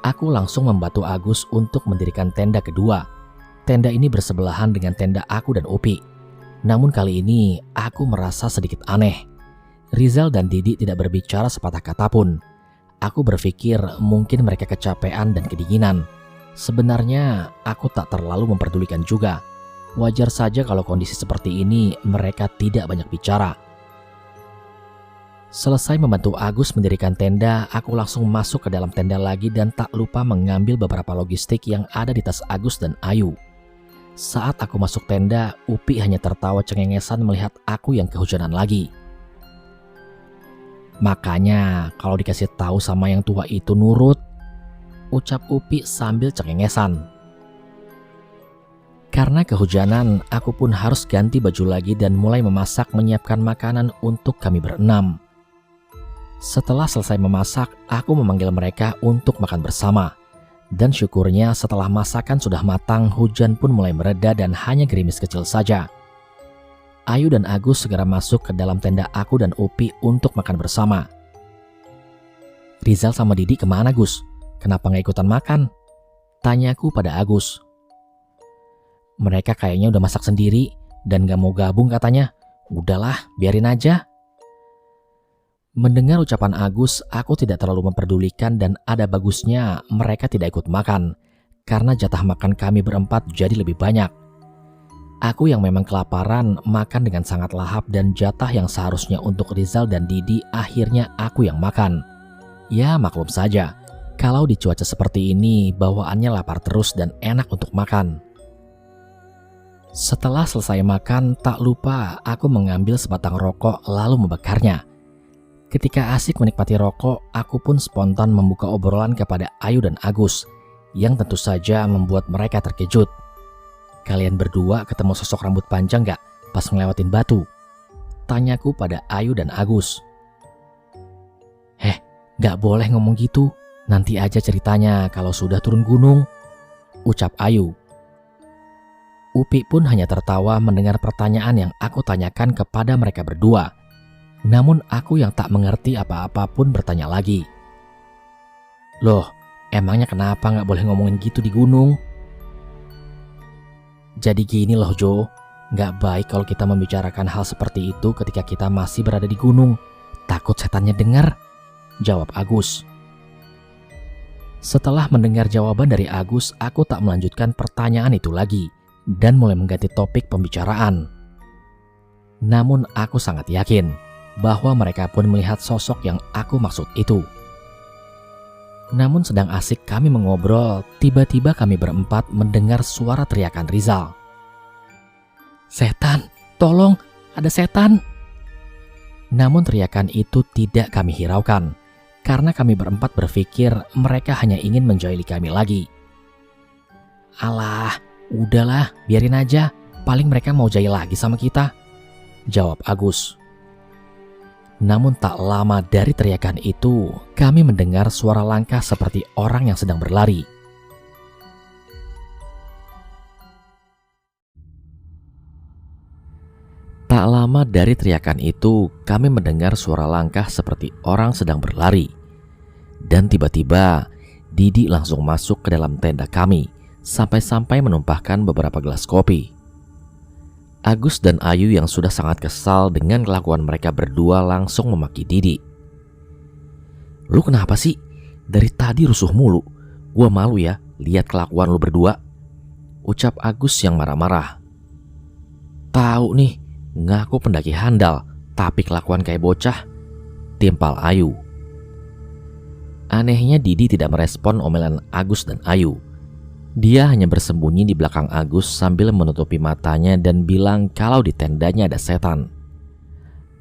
Aku langsung membantu Agus untuk mendirikan tenda kedua. Tenda ini bersebelahan dengan tenda aku dan Upi. Namun kali ini aku merasa sedikit aneh. Rizal dan Didi tidak berbicara sepatah kata pun. Aku berpikir mungkin mereka kecapean dan kedinginan. Sebenarnya aku tak terlalu memperdulikan juga. Wajar saja kalau kondisi seperti ini mereka tidak banyak bicara. Selesai membantu Agus mendirikan tenda, aku langsung masuk ke dalam tenda lagi dan tak lupa mengambil beberapa logistik yang ada di tas Agus dan Ayu. Saat aku masuk tenda, Upi hanya tertawa cengengesan melihat aku yang kehujanan lagi. Makanya kalau dikasih tahu sama yang tua itu nurut, ucap Upi sambil cengengesan. Karena kehujanan, aku pun harus ganti baju lagi dan mulai memasak menyiapkan makanan untuk kami berenam. Setelah selesai memasak, aku memanggil mereka untuk makan bersama. Dan syukurnya setelah masakan sudah matang, hujan pun mulai mereda dan hanya gerimis kecil saja. Ayu dan Agus segera masuk ke dalam tenda aku dan Upi untuk makan bersama. Rizal sama Didi kemana, Gus? Kenapa nggak ikutan makan? Tanyaku pada Agus. Mereka kayaknya udah masak sendiri dan gak mau gabung katanya. Udahlah, biarin aja. Mendengar ucapan Agus, aku tidak terlalu memperdulikan dan ada bagusnya mereka tidak ikut makan, karena jatah makan kami berempat jadi lebih banyak. Aku yang memang kelaparan makan dengan sangat lahap dan jatah yang seharusnya untuk Rizal dan Didi akhirnya aku yang makan. Ya maklum saja, kalau di cuaca seperti ini bawaannya lapar terus dan enak untuk makan. Setelah selesai makan, tak lupa aku mengambil sebatang rokok lalu membakarnya. Ketika asik menikmati rokok, aku pun spontan membuka obrolan kepada Ayu dan Agus, yang tentu saja membuat mereka terkejut. Kalian berdua ketemu sosok rambut panjang gak pas ngelewatin batu? Tanyaku pada Ayu dan Agus. Gak boleh ngomong gitu, nanti aja ceritanya kalau sudah turun gunung, ucap Ayu. Upi pun hanya tertawa mendengar pertanyaan yang aku tanyakan kepada mereka berdua. Namun aku yang tak mengerti apa-apa pun bertanya lagi. Loh, emangnya kenapa gak boleh ngomongin gitu di gunung? Jadi gini loh Jo, gak baik kalau kita membicarakan hal seperti itu ketika kita masih berada di gunung. Takut setannya dengar, jawab Agus. Setelah mendengar jawaban dari Agus, aku tak melanjutkan pertanyaan itu lagi dan mulai mengganti topik pembicaraan. Namun aku sangat yakin bahwa mereka pun melihat sosok yang aku maksud itu. Namun sedang asik kami mengobrol, tiba-tiba kami berempat mendengar suara teriakan Rizal. Setan, tolong, ada setan. Namun teriakan itu tidak kami hiraukan, karena kami berempat berpikir mereka hanya ingin menjahili kami lagi. Alah, udahlah, biarin aja, paling mereka mau jahil lagi sama kita, jawab Agus. Namun tak lama dari teriakan itu, kami mendengar suara langkah seperti orang yang sedang berlari. Tak lama dari teriakan itu, kami mendengar suara langkah seperti orang sedang berlari. Dan tiba-tiba, Didi langsung masuk ke dalam tenda kami, sampai-sampai menumpahkan beberapa gelas kopi. Agus dan Ayu yang sudah sangat kesal dengan kelakuan mereka berdua langsung memaki Didi. Lu kenapa sih? Dari tadi rusuh mulu. Gua malu ya lihat kelakuan lu berdua, ucap Agus yang marah-marah. Tahu nih, ngaku pendaki handal, tapi kelakuan kayak bocah, timpal Ayu. Anehnya Didi tidak merespon omelan Agus dan Ayu. Dia hanya bersembunyi di belakang Agus sambil menutupi matanya dan bilang kalau di tendanya ada setan.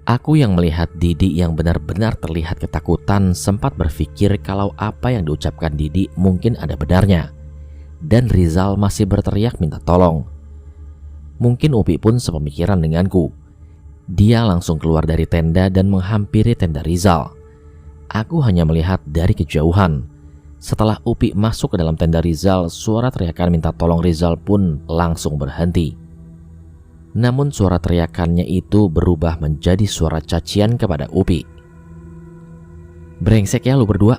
Aku yang melihat Didi yang benar-benar terlihat ketakutan sempat berpikir kalau apa yang diucapkan Didi mungkin ada benarnya. Dan Rizal masih berteriak minta tolong. Mungkin Upi pun sepemikiran denganku. Dia langsung keluar dari tenda dan menghampiri tenda Rizal. Aku hanya melihat dari kejauhan. Setelah Upi masuk ke dalam tenda Rizal, suara teriakan minta tolong Rizal pun langsung berhenti. Namun suara teriakannya itu berubah menjadi suara cacian kepada Upi. Brengsek ya lu berdua,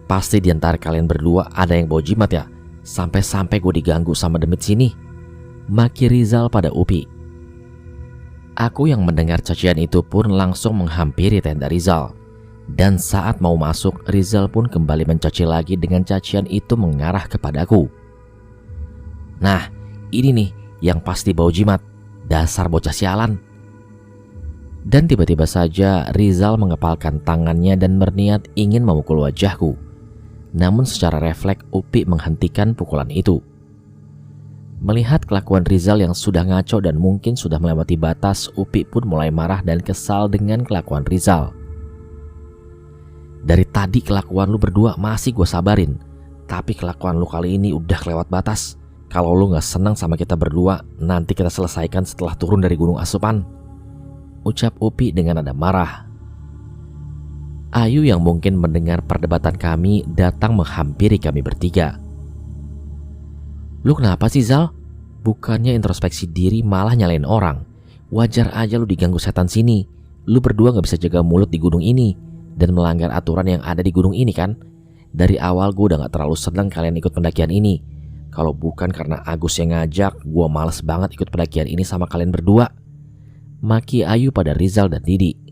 pasti di antara kalian berdua ada yang bawa jimat ya, sampai-sampai gue diganggu sama demit sini, maki Rizal pada Upi. Aku yang mendengar cacian itu pun langsung menghampiri tenda Rizal. Dan saat mau masuk, Rizal pun kembali mencaci lagi dengan cacian itu mengarah kepadaku. Nah, ini nih yang pasti bau jimat, dasar bocah sialan. Dan tiba-tiba saja Rizal mengepalkan tangannya dan berniat ingin memukul wajahku. Namun secara refleks Upi menghentikan pukulan itu. Melihat kelakuan Rizal yang sudah ngaco dan mungkin sudah melewati batas, Upi pun mulai marah dan kesal dengan kelakuan Rizal. Dari tadi kelakuan lu berdua masih gue sabarin, tapi kelakuan lu kali ini udah kelewat batas. Kalau lu gak senang sama kita berdua, nanti kita selesaikan setelah turun dari Gunung Asupan, ucap Upi dengan nada marah. Ayu yang mungkin mendengar perdebatan kami datang menghampiri kami bertiga. Lu kenapa sih, Zal? Bukannya introspeksi diri malah nyalain orang. Wajar aja lu diganggu setan sini. Lu berdua gak bisa jaga mulut di gunung ini dan melanggar aturan yang ada di gunung ini kan? Dari awal gue udah gak terlalu senang kalian ikut pendakian ini. Kalau bukan karena Agus yang ngajak, gue males banget ikut pendakian ini sama kalian berdua, maki Ayu pada Rizal dan Didi.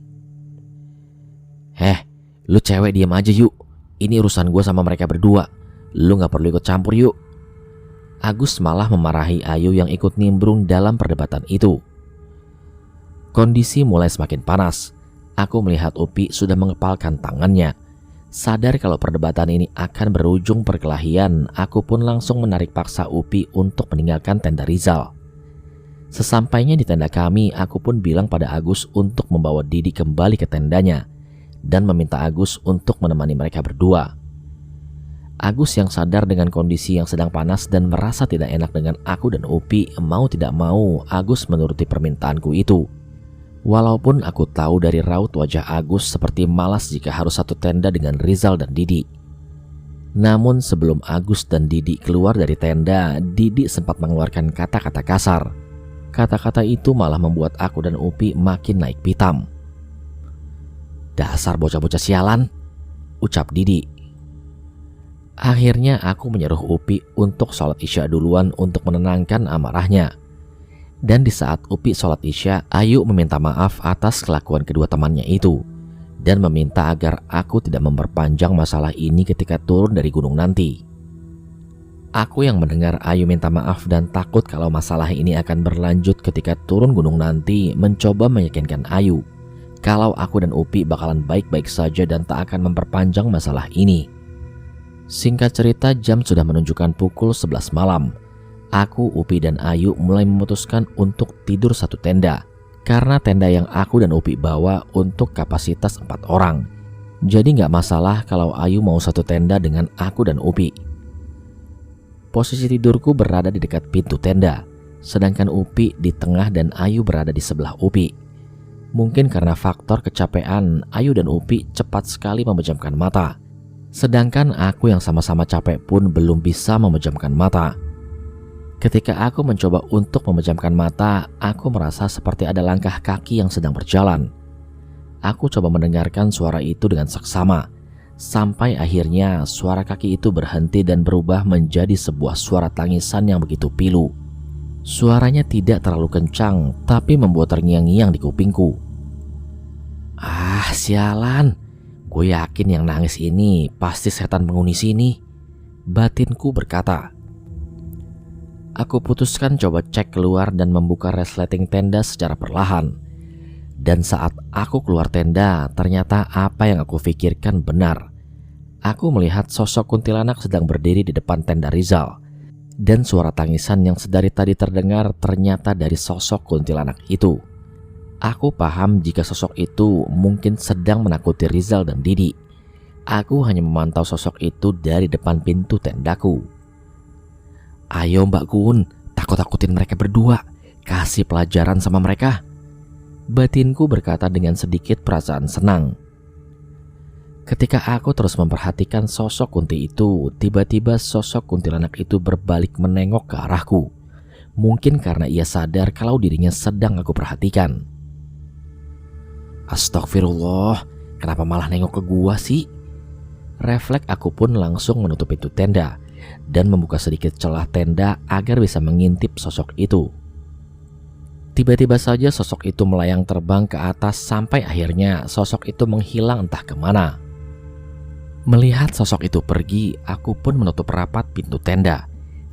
Lu cewek diam aja yuk. Ini urusan gue sama mereka berdua. Lu gak perlu ikut campur yuk. Agus malah memarahi Ayu yang ikut nimbrung dalam perdebatan itu. Kondisi mulai semakin panas. Aku melihat Upi sudah mengepalkan tangannya. Sadar kalau perdebatan ini akan berujung perkelahian, aku pun langsung menarik paksa Upi untuk meninggalkan tenda Rizal. Sesampainya di tenda kami, aku pun bilang pada Agus untuk membawa Didi kembali ke tendanya dan meminta Agus untuk menemani mereka berdua. Agus yang sadar dengan kondisi yang sedang panas dan merasa tidak enak dengan aku dan Upi, mau tidak mau Agus menuruti permintaanku itu. Walaupun aku tahu dari raut wajah Agus seperti malas jika harus satu tenda dengan Rizal dan Didi. Namun sebelum Agus dan Didi keluar dari tenda, Didi sempat mengeluarkan kata-kata kasar. Kata-kata itu malah membuat aku dan Upi makin naik pitam. Dasar bocah-bocah sialan, ucap Didi. Akhirnya aku menyuruh Upi untuk sholat isya duluan untuk menenangkan amarahnya. Dan di saat Upi sholat isya, Ayu meminta maaf atas kelakuan kedua temannya itu dan meminta agar aku tidak memperpanjang masalah ini ketika turun dari gunung nanti. Aku yang mendengar Ayu minta maaf dan takut kalau masalah ini akan berlanjut ketika turun gunung nanti, mencoba meyakinkan Ayu kalau aku dan Upi bakalan baik-baik saja dan tak akan memperpanjang masalah ini. Singkat cerita, jam sudah menunjukkan pukul 11 malam. Aku, Upi, dan Ayu mulai memutuskan untuk tidur satu tenda karena tenda yang aku dan Upi bawa untuk kapasitas 4 orang. Jadi gak masalah kalau Ayu mau satu tenda dengan aku dan Upi. Posisi tidurku berada di dekat pintu tenda, sedangkan Upi di tengah dan Ayu berada di sebelah Upi. Mungkin karena faktor kecapean, Ayu dan Upi cepat sekali memejamkan mata. Sedangkan aku yang sama-sama capek pun belum bisa memejamkan mata. Ketika aku mencoba untuk memejamkan mata, aku merasa seperti ada langkah kaki yang sedang berjalan. Aku coba mendengarkan suara itu dengan seksama, sampai akhirnya suara kaki itu berhenti dan berubah menjadi sebuah suara tangisan yang begitu pilu. Suaranya tidak terlalu kencang, tapi membuat terngiang-ngiang di kupingku. Ah, sialan. Gue yakin yang nangis ini pasti setan penghuni sini, batinku berkata. Aku putuskan coba cek keluar dan membuka resleting tenda secara perlahan. Dan saat aku keluar tenda, ternyata apa yang aku pikirkan benar. Aku melihat sosok kuntilanak sedang berdiri di depan tenda Rizal. Dan suara tangisan yang sedari tadi terdengar ternyata dari sosok kuntilanak itu. Aku paham jika sosok itu mungkin sedang menakuti Rizal dan Didi. Aku hanya memantau sosok itu dari depan pintu tendaku. Ayo Mbak Kun, takut-takutin mereka berdua. Kasih pelajaran sama mereka, batinku berkata dengan sedikit perasaan senang. Ketika aku terus memperhatikan sosok kunti itu, tiba-tiba sosok kuntilanak itu berbalik menengok ke arahku. Mungkin karena ia sadar kalau dirinya sedang aku perhatikan. Astagfirullah, kenapa malah nengok ke gua sih? Refleks aku pun langsung menutup pintu tenda dan membuka sedikit celah tenda agar bisa mengintip sosok itu. Tiba-tiba saja sosok itu melayang terbang ke atas sampai akhirnya sosok itu menghilang entah kemana. Melihat sosok itu pergi, aku pun menutup rapat pintu tenda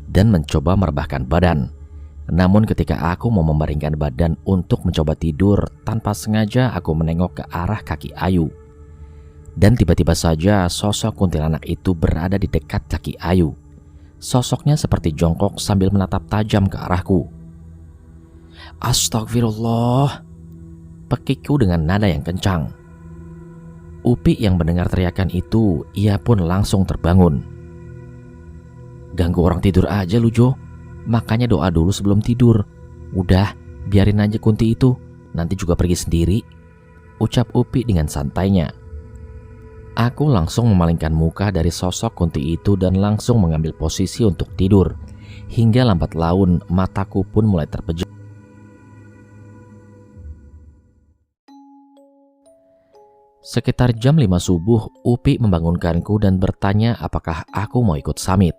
dan mencoba merebahkan badan. Namun ketika aku mau membaringkan badan untuk mencoba tidur, tanpa sengaja aku menengok ke arah kaki Ayu. Dan tiba-tiba saja sosok kuntilanak itu berada di dekat kaki Ayu. Sosoknya seperti jongkok sambil menatap tajam ke arahku. Astagfirullah, pekikku dengan nada yang kencang. Upi yang mendengar teriakan itu, ia pun langsung terbangun. Ganggu orang tidur aja lu, Jo. Makanya doa dulu sebelum tidur. Udah, biarin aja Kunti itu, nanti juga pergi sendiri, ucap Upi dengan santainya. Aku langsung memalingkan muka dari sosok Kunti itu dan langsung mengambil posisi untuk tidur. Hingga lambat laun mataku pun mulai terpejam. Sekitar jam 5 subuh, Upi membangunkanku dan bertanya apakah aku mau ikut summit.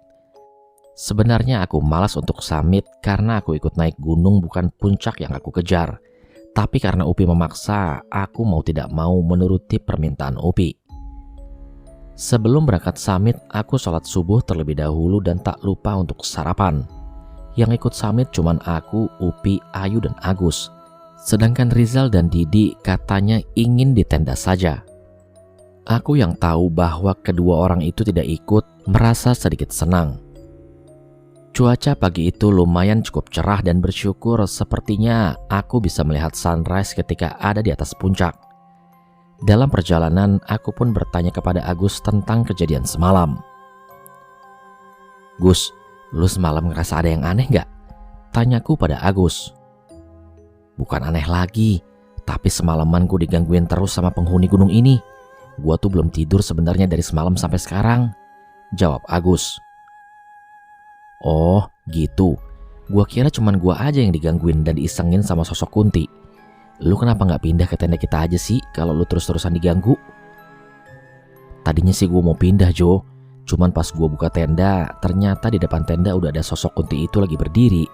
Sebenarnya aku malas untuk summit karena aku ikut naik gunung bukan puncak yang aku kejar. Tapi karena Upi memaksa, aku mau tidak mau menuruti permintaan Upi. Sebelum berangkat summit, aku sholat subuh terlebih dahulu dan tak lupa untuk sarapan. Yang ikut summit cuman aku, Upi, Ayu, dan Agus. Sedangkan Rizal dan Didi katanya ingin di tenda saja. Aku yang tahu bahwa kedua orang itu tidak ikut, merasa sedikit senang. Cuaca pagi itu lumayan cukup cerah dan bersyukur sepertinya aku bisa melihat sunrise ketika ada di atas puncak. Dalam perjalanan, aku pun bertanya kepada Agus tentang kejadian semalam. Gus, lu semalam ngerasa ada yang aneh gak? Tanyaku pada Agus. Bukan aneh lagi, tapi semalaman gue digangguin terus sama penghuni gunung ini. Gua tuh belum tidur sebenarnya dari semalam sampai sekarang, jawab Agus. Oh gitu, gua kira cuman gua aja yang digangguin dan diisengin sama sosok Kunti. Lu kenapa gak pindah ke tenda kita aja sih kalau lu terus-terusan diganggu? Tadinya sih gua mau pindah, Jo. Cuman pas gua buka tenda, ternyata di depan tenda udah ada sosok Kunti itu lagi berdiri.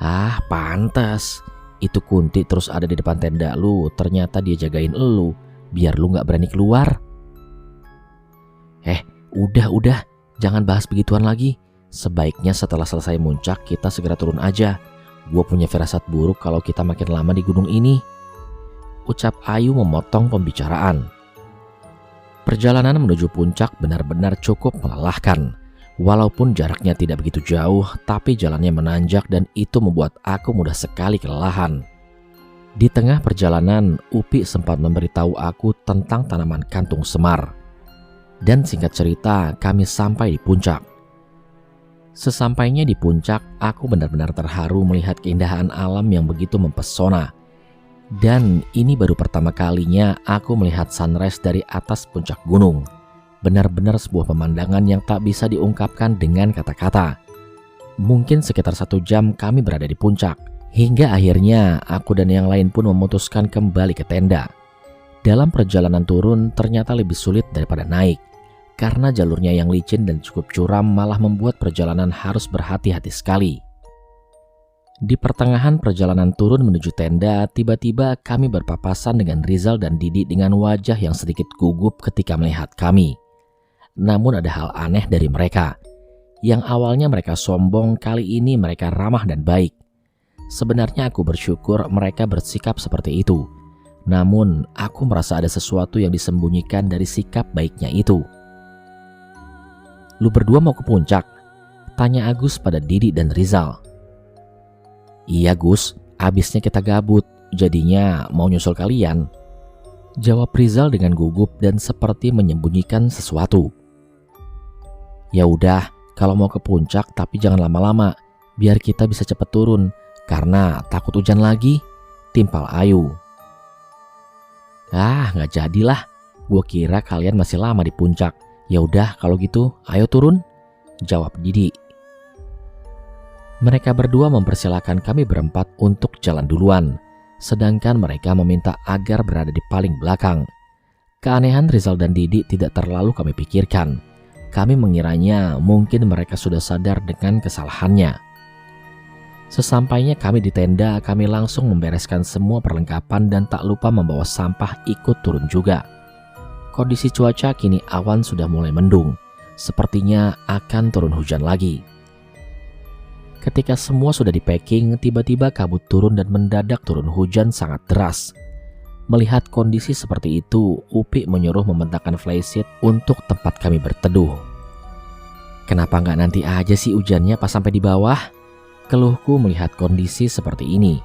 Ah, pantas. Itu Kunti terus ada di depan tenda lu, ternyata dia jagain lu biar lu gak berani keluar. Udah, jangan bahas begituan lagi. Sebaiknya setelah selesai muncak kita segera turun aja. Gue punya firasat buruk kalau kita makin lama di gunung ini, ucap Ayu memotong pembicaraan. Perjalanan menuju puncak benar-benar cukup melelahkan. Walaupun jaraknya tidak begitu jauh, tapi jalannya menanjak dan itu membuat aku mudah sekali kelelahan. Di tengah perjalanan, Upi sempat memberitahu aku tentang tanaman kantung semar. Dan singkat cerita, kami sampai di puncak. Sesampainya di puncak, aku benar-benar terharu melihat keindahan alam yang begitu mempesona. Dan ini baru pertama kalinya aku melihat sunrise dari atas puncak gunung. Benar-benar sebuah pemandangan yang tak bisa diungkapkan dengan kata-kata. Mungkin sekitar 1 jam kami berada di puncak. Hingga akhirnya aku dan yang lain pun memutuskan kembali ke tenda. Dalam perjalanan turun ternyata lebih sulit daripada naik. Karena jalurnya yang licin dan cukup curam malah membuat perjalanan harus berhati-hati sekali. Di pertengahan perjalanan turun menuju tenda, tiba-tiba kami berpapasan dengan Rizal dan Didi dengan wajah yang sedikit gugup ketika melihat kami. Namun ada hal aneh dari mereka. Yang awalnya mereka sombong, kali ini mereka ramah dan baik. Sebenarnya aku bersyukur mereka bersikap seperti itu. Namun aku merasa ada sesuatu yang disembunyikan dari sikap baiknya itu. Lu berdua mau ke puncak? Tanya Agus pada Didi dan Rizal. Iya Gus, abisnya kita gabut, jadinya mau nyusul kalian, jawab Rizal dengan gugup dan seperti menyembunyikan sesuatu. Ya udah, kalau mau ke puncak tapi jangan lama-lama, biar kita bisa cepat turun, karena takut hujan lagi, timpal Ayu. Ah, nggak jadilah, gue kira kalian masih lama di puncak. Ya udah kalau gitu, ayo turun, jawab Didi. Mereka berdua mempersilahkan kami berempat untuk jalan duluan, sedangkan mereka meminta agar berada di paling belakang. Keanehan Rizal dan Didi tidak terlalu kami pikirkan. Kami mengiranya mungkin mereka sudah sadar dengan kesalahannya. Sesampainya kami di tenda, kami langsung membereskan semua perlengkapan dan tak lupa membawa sampah ikut turun juga. Kondisi cuaca kini awan sudah mulai mendung, sepertinya akan turun hujan lagi. Ketika semua sudah di-packing, tiba-tiba kabut turun dan mendadak turun hujan sangat deras. Melihat kondisi seperti itu, Upi menyuruh membentangkan flysheet untuk tempat kami berteduh. Kenapa nggak nanti aja sih hujannya pas sampai di bawah? Keluhku melihat kondisi seperti ini.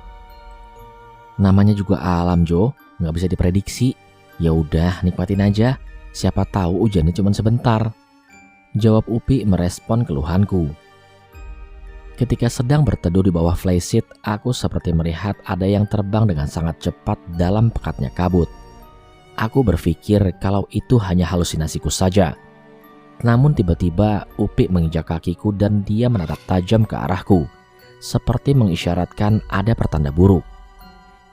Namanya juga alam, Jo, nggak bisa diprediksi. Ya udah, nikmatin aja. Siapa tahu hujannya cuma sebentar. Jawab Upi merespon keluhanku. Ketika sedang berteduh di bawah flysheet, aku seperti melihat ada yang terbang dengan sangat cepat dalam pekatnya kabut. Aku berpikir kalau itu hanya halusinasiku saja. Namun tiba-tiba Upi menginjak kakiku dan dia menatap tajam ke arahku, seperti mengisyaratkan ada pertanda buruk.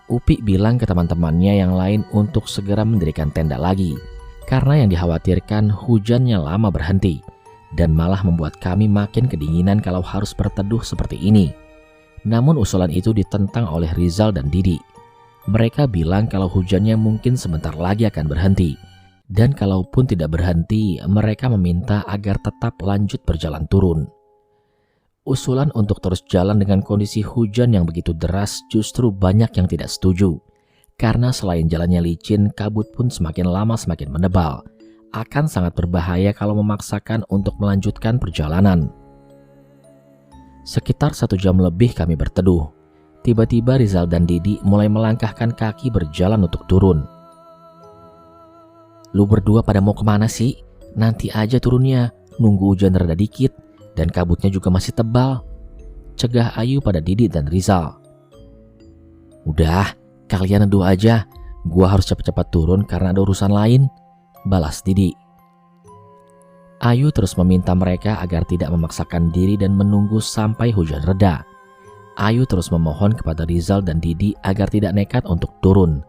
Upi bilang ke teman-temannya yang lain untuk segera mendirikan tenda lagi, karena yang dikhawatirkan hujannya lama berhenti, dan malah membuat kami makin kedinginan kalau harus berteduh seperti ini. Namun usulan itu ditentang oleh Rizal dan Didi. Mereka bilang kalau hujannya mungkin sebentar lagi akan berhenti, dan kalaupun tidak berhenti, mereka meminta agar tetap lanjut berjalan turun. Usulan untuk terus jalan dengan kondisi hujan yang begitu deras justru banyak yang tidak setuju. Karena selain jalannya licin, kabut pun semakin lama semakin menebal. Akan sangat berbahaya kalau memaksakan untuk melanjutkan perjalanan. Sekitar 1 jam lebih kami berteduh. Tiba-tiba Rizal dan Didi mulai melangkahkan kaki berjalan untuk turun. Lu berdua pada mau kemana sih? Nanti aja turunnya, nunggu hujan reda dikit. Dan kabutnya juga masih tebal, cegah Ayu pada Didi dan Rizal. Udah, kalian neduh aja, gua harus cepat-cepat turun karena ada urusan lain, balas Didi. Ayu terus meminta mereka agar tidak memaksakan diri dan menunggu sampai hujan reda. Ayu terus memohon kepada Rizal dan Didi agar tidak nekat untuk turun.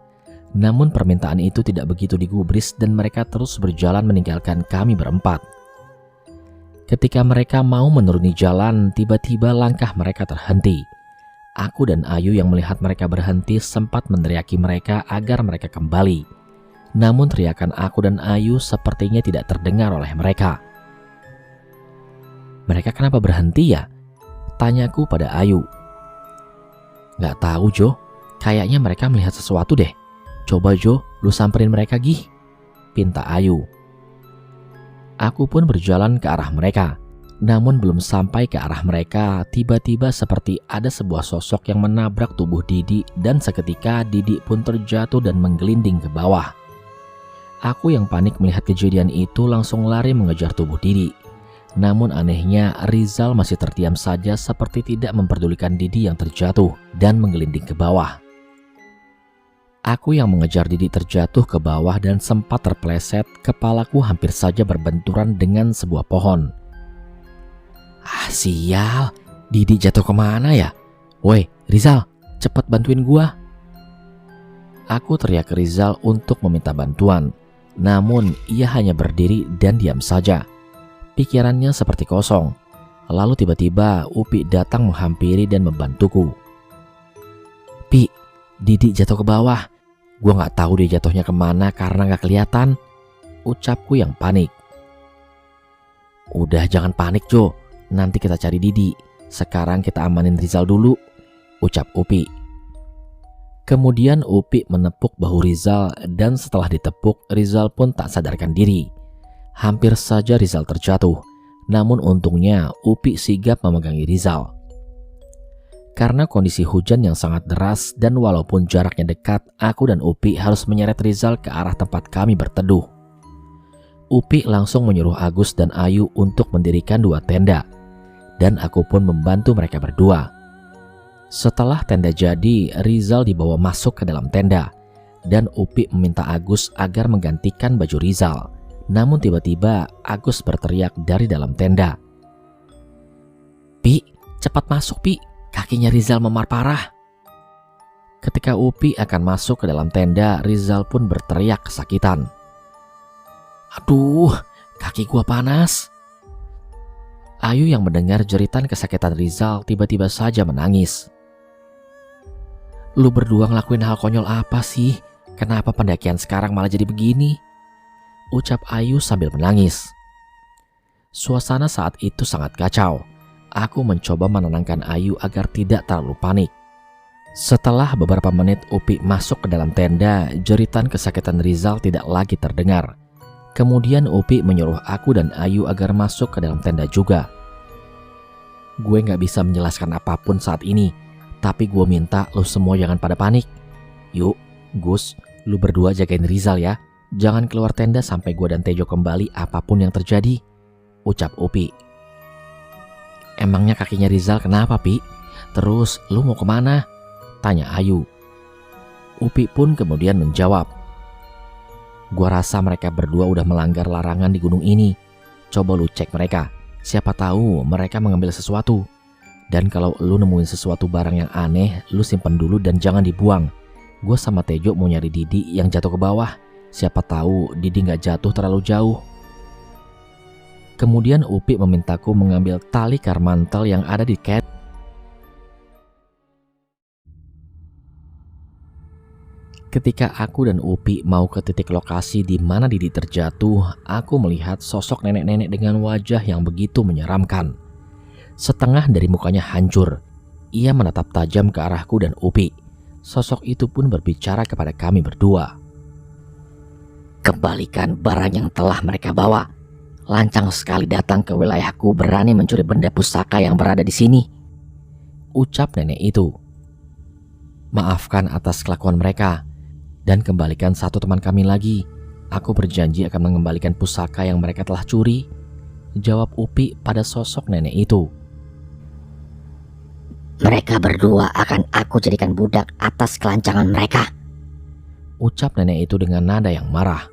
Namun permintaan itu tidak begitu digubris dan mereka terus berjalan meninggalkan kami berempat. Ketika mereka mau menuruni jalan, tiba-tiba langkah mereka terhenti. Aku dan Ayu yang melihat mereka berhenti sempat meneriaki mereka agar mereka kembali. Namun teriakan aku dan Ayu sepertinya tidak terdengar oleh mereka. Mereka kenapa berhenti ya? Tanyaku pada Ayu. Gak tahu Jo, kayaknya mereka melihat sesuatu deh. Coba Jo, lu samperin mereka gih, pinta Ayu. Aku pun berjalan ke arah mereka. Namun belum sampai ke arah mereka, tiba-tiba seperti ada sebuah sosok yang menabrak tubuh Didi dan seketika Didi pun terjatuh dan menggelinding ke bawah. Aku yang panik melihat kejadian itu langsung lari mengejar tubuh Didi. Namun anehnya Rizal masih terdiam saja seperti tidak memperdulikan Didi yang terjatuh dan menggelinding ke bawah. Aku yang mengejar Didi terjatuh ke bawah dan sempat terpeleset, kepalaku hampir saja berbenturan dengan sebuah pohon. Ah sial, Didi jatuh kemana ya? Woi Rizal, cepet bantuin gua. Aku teriak ke Rizal untuk meminta bantuan. Namun ia hanya berdiri dan diam saja. Pikirannya seperti kosong. Lalu tiba-tiba Upi datang menghampiri dan membantuku. Pi, Didi jatuh ke bawah. Gua gak tahu dia jatuhnya kemana karena gak kelihatan, ucapku yang panik. Udah jangan panik Jo, nanti kita cari Didi. Sekarang kita amanin Rizal dulu, ucap Upi. Kemudian Upi menepuk bahu Rizal dan setelah ditepuk Rizal pun tak sadarkan diri. Hampir saja Rizal terjatuh, namun untungnya Upi sigap memegangi Rizal. Karena kondisi hujan yang sangat deras dan walaupun jaraknya dekat, aku dan Upi harus menyeret Rizal ke arah tempat kami berteduh. Upi langsung menyuruh Agus dan Ayu untuk mendirikan 2 tenda, dan aku pun membantu mereka berdua. Setelah tenda jadi, Rizal dibawa masuk ke dalam tenda, dan Upi meminta Agus agar menggantikan baju Rizal. Namun tiba-tiba Agus berteriak dari dalam tenda. Pi, cepat masuk Pi. Kakinya Rizal memar parah. Ketika Upi akan masuk ke dalam tenda, Rizal pun berteriak kesakitan. Aduh, kaki gua panas. Ayu yang mendengar jeritan kesakitan Rizal tiba-tiba saja menangis. Lu berdua ngelakuin hal konyol apa sih? Kenapa pendakian sekarang malah jadi begini? Ucap Ayu sambil menangis. Suasana saat itu sangat kacau. Aku mencoba menenangkan Ayu agar tidak terlalu panik. Setelah beberapa menit Upi masuk ke dalam tenda, jeritan kesakitan Rizal tidak lagi terdengar. Kemudian Upi menyuruh aku dan Ayu agar masuk ke dalam tenda juga. Gue gak bisa menjelaskan apapun saat ini, tapi gue minta lu semua jangan pada panik. Yuk, Gus, lu berdua jagain Rizal ya. Jangan keluar tenda sampai gua dan Tejo kembali apapun yang terjadi, ucap Upi. Emangnya kakinya Rizal kenapa, Pi? Terus lu mau kemana? Tanya Ayu. Upi pun kemudian menjawab, gua rasa mereka berdua udah melanggar larangan di gunung ini. Coba lu cek mereka, siapa tahu mereka mengambil sesuatu. Dan kalau lu nemuin sesuatu barang yang aneh, lu simpen dulu dan jangan dibuang. Gue sama Tejo mau nyari Didi yang jatuh ke bawah. Siapa tahu Didi gak jatuh terlalu jauh. Kemudian Upi memintaku mengambil tali karmantel yang ada di cat. Ketika aku dan Upi mau ke titik lokasi di mana Didi terjatuh, aku melihat sosok nenek-nenek dengan wajah yang begitu menyeramkan. Setengah dari mukanya hancur. Ia menatap tajam ke arahku dan Upi. Sosok itu pun berbicara kepada kami berdua. Kembalikan barang yang telah mereka bawa. Lancang sekali datang ke wilayahku, berani mencuri benda pusaka yang berada di sini, ucap nenek itu. Maafkan atas kelakuan mereka dan kembalikan satu teman kami lagi. Aku berjanji akan mengembalikan pusaka yang mereka telah curi, jawab Upi pada sosok nenek itu. Mereka berdua akan aku jadikan budak atas kelancangan mereka, ucap nenek itu dengan nada yang marah.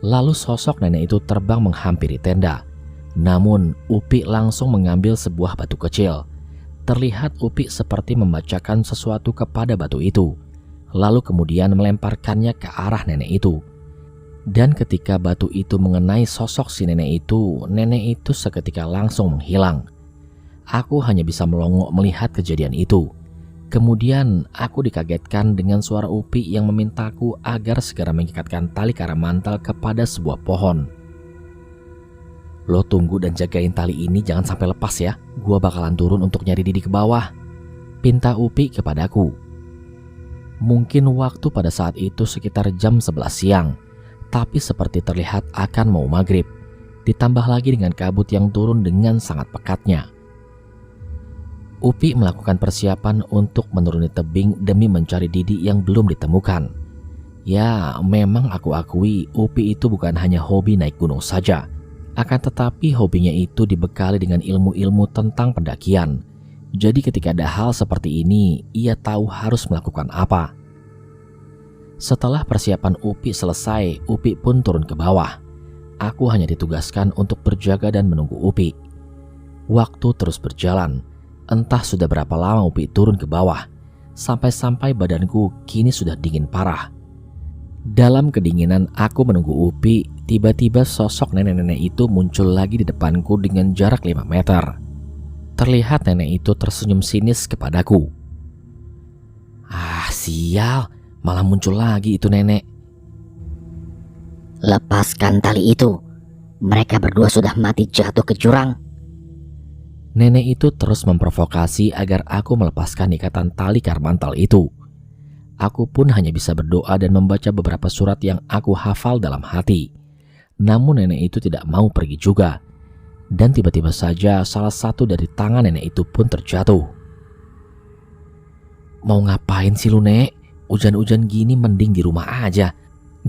Lalu sosok nenek itu terbang menghampiri tenda. Namun Upi langsung mengambil sebuah batu kecil. Terlihat Upi seperti membacakan sesuatu kepada batu itu, lalu kemudian melemparkannya ke arah nenek itu. Dan ketika batu itu mengenai sosok si nenek itu seketika langsung menghilang. Aku hanya bisa melongo melihat kejadian itu. Kemudian aku dikagetkan dengan suara Upi yang memintaku agar segera mengikatkan tali karamantel kepada sebuah pohon. Lo tunggu dan jagain tali ini jangan sampai lepas ya. Gua bakalan turun untuk nyari Didi ke bawah, pinta Upi kepadaku. Mungkin waktu pada saat itu sekitar jam 11 siang. Tapi seperti terlihat akan mau maghrib. Ditambah lagi dengan kabut yang turun dengan sangat pekatnya. Upi melakukan persiapan untuk menuruni tebing demi mencari Didi yang belum ditemukan. Ya, memang aku akui Upi itu bukan hanya hobi naik gunung saja. Akan tetapi hobinya itu dibekali dengan ilmu-ilmu tentang pendakian. Jadi ketika ada hal seperti ini, ia tahu harus melakukan apa. Setelah persiapan Upi selesai, Upi pun turun ke bawah. Aku hanya ditugaskan untuk berjaga dan menunggu Upi. Waktu terus berjalan. Entah sudah berapa lama Upi turun ke bawah, sampai-sampai badanku kini sudah dingin parah. Dalam kedinginan aku menunggu Upi, tiba-tiba sosok nenek-nenek itu muncul lagi di depanku dengan jarak 5 meter. Terlihat nenek itu tersenyum sinis kepadaku. Ah, sial, malah muncul lagi itu nenek. Lepaskan tali itu. Mereka berdua sudah mati jatuh ke jurang. Nenek itu terus memprovokasi agar aku melepaskan ikatan tali karmantel itu. Aku pun hanya bisa berdoa dan membaca beberapa surat yang aku hafal dalam hati. Namun nenek itu tidak mau pergi juga. Dan tiba-tiba saja salah satu dari tangan nenek itu pun terjatuh. Mau ngapain sih lu, Nek? Hujan-hujan gini mending di rumah aja.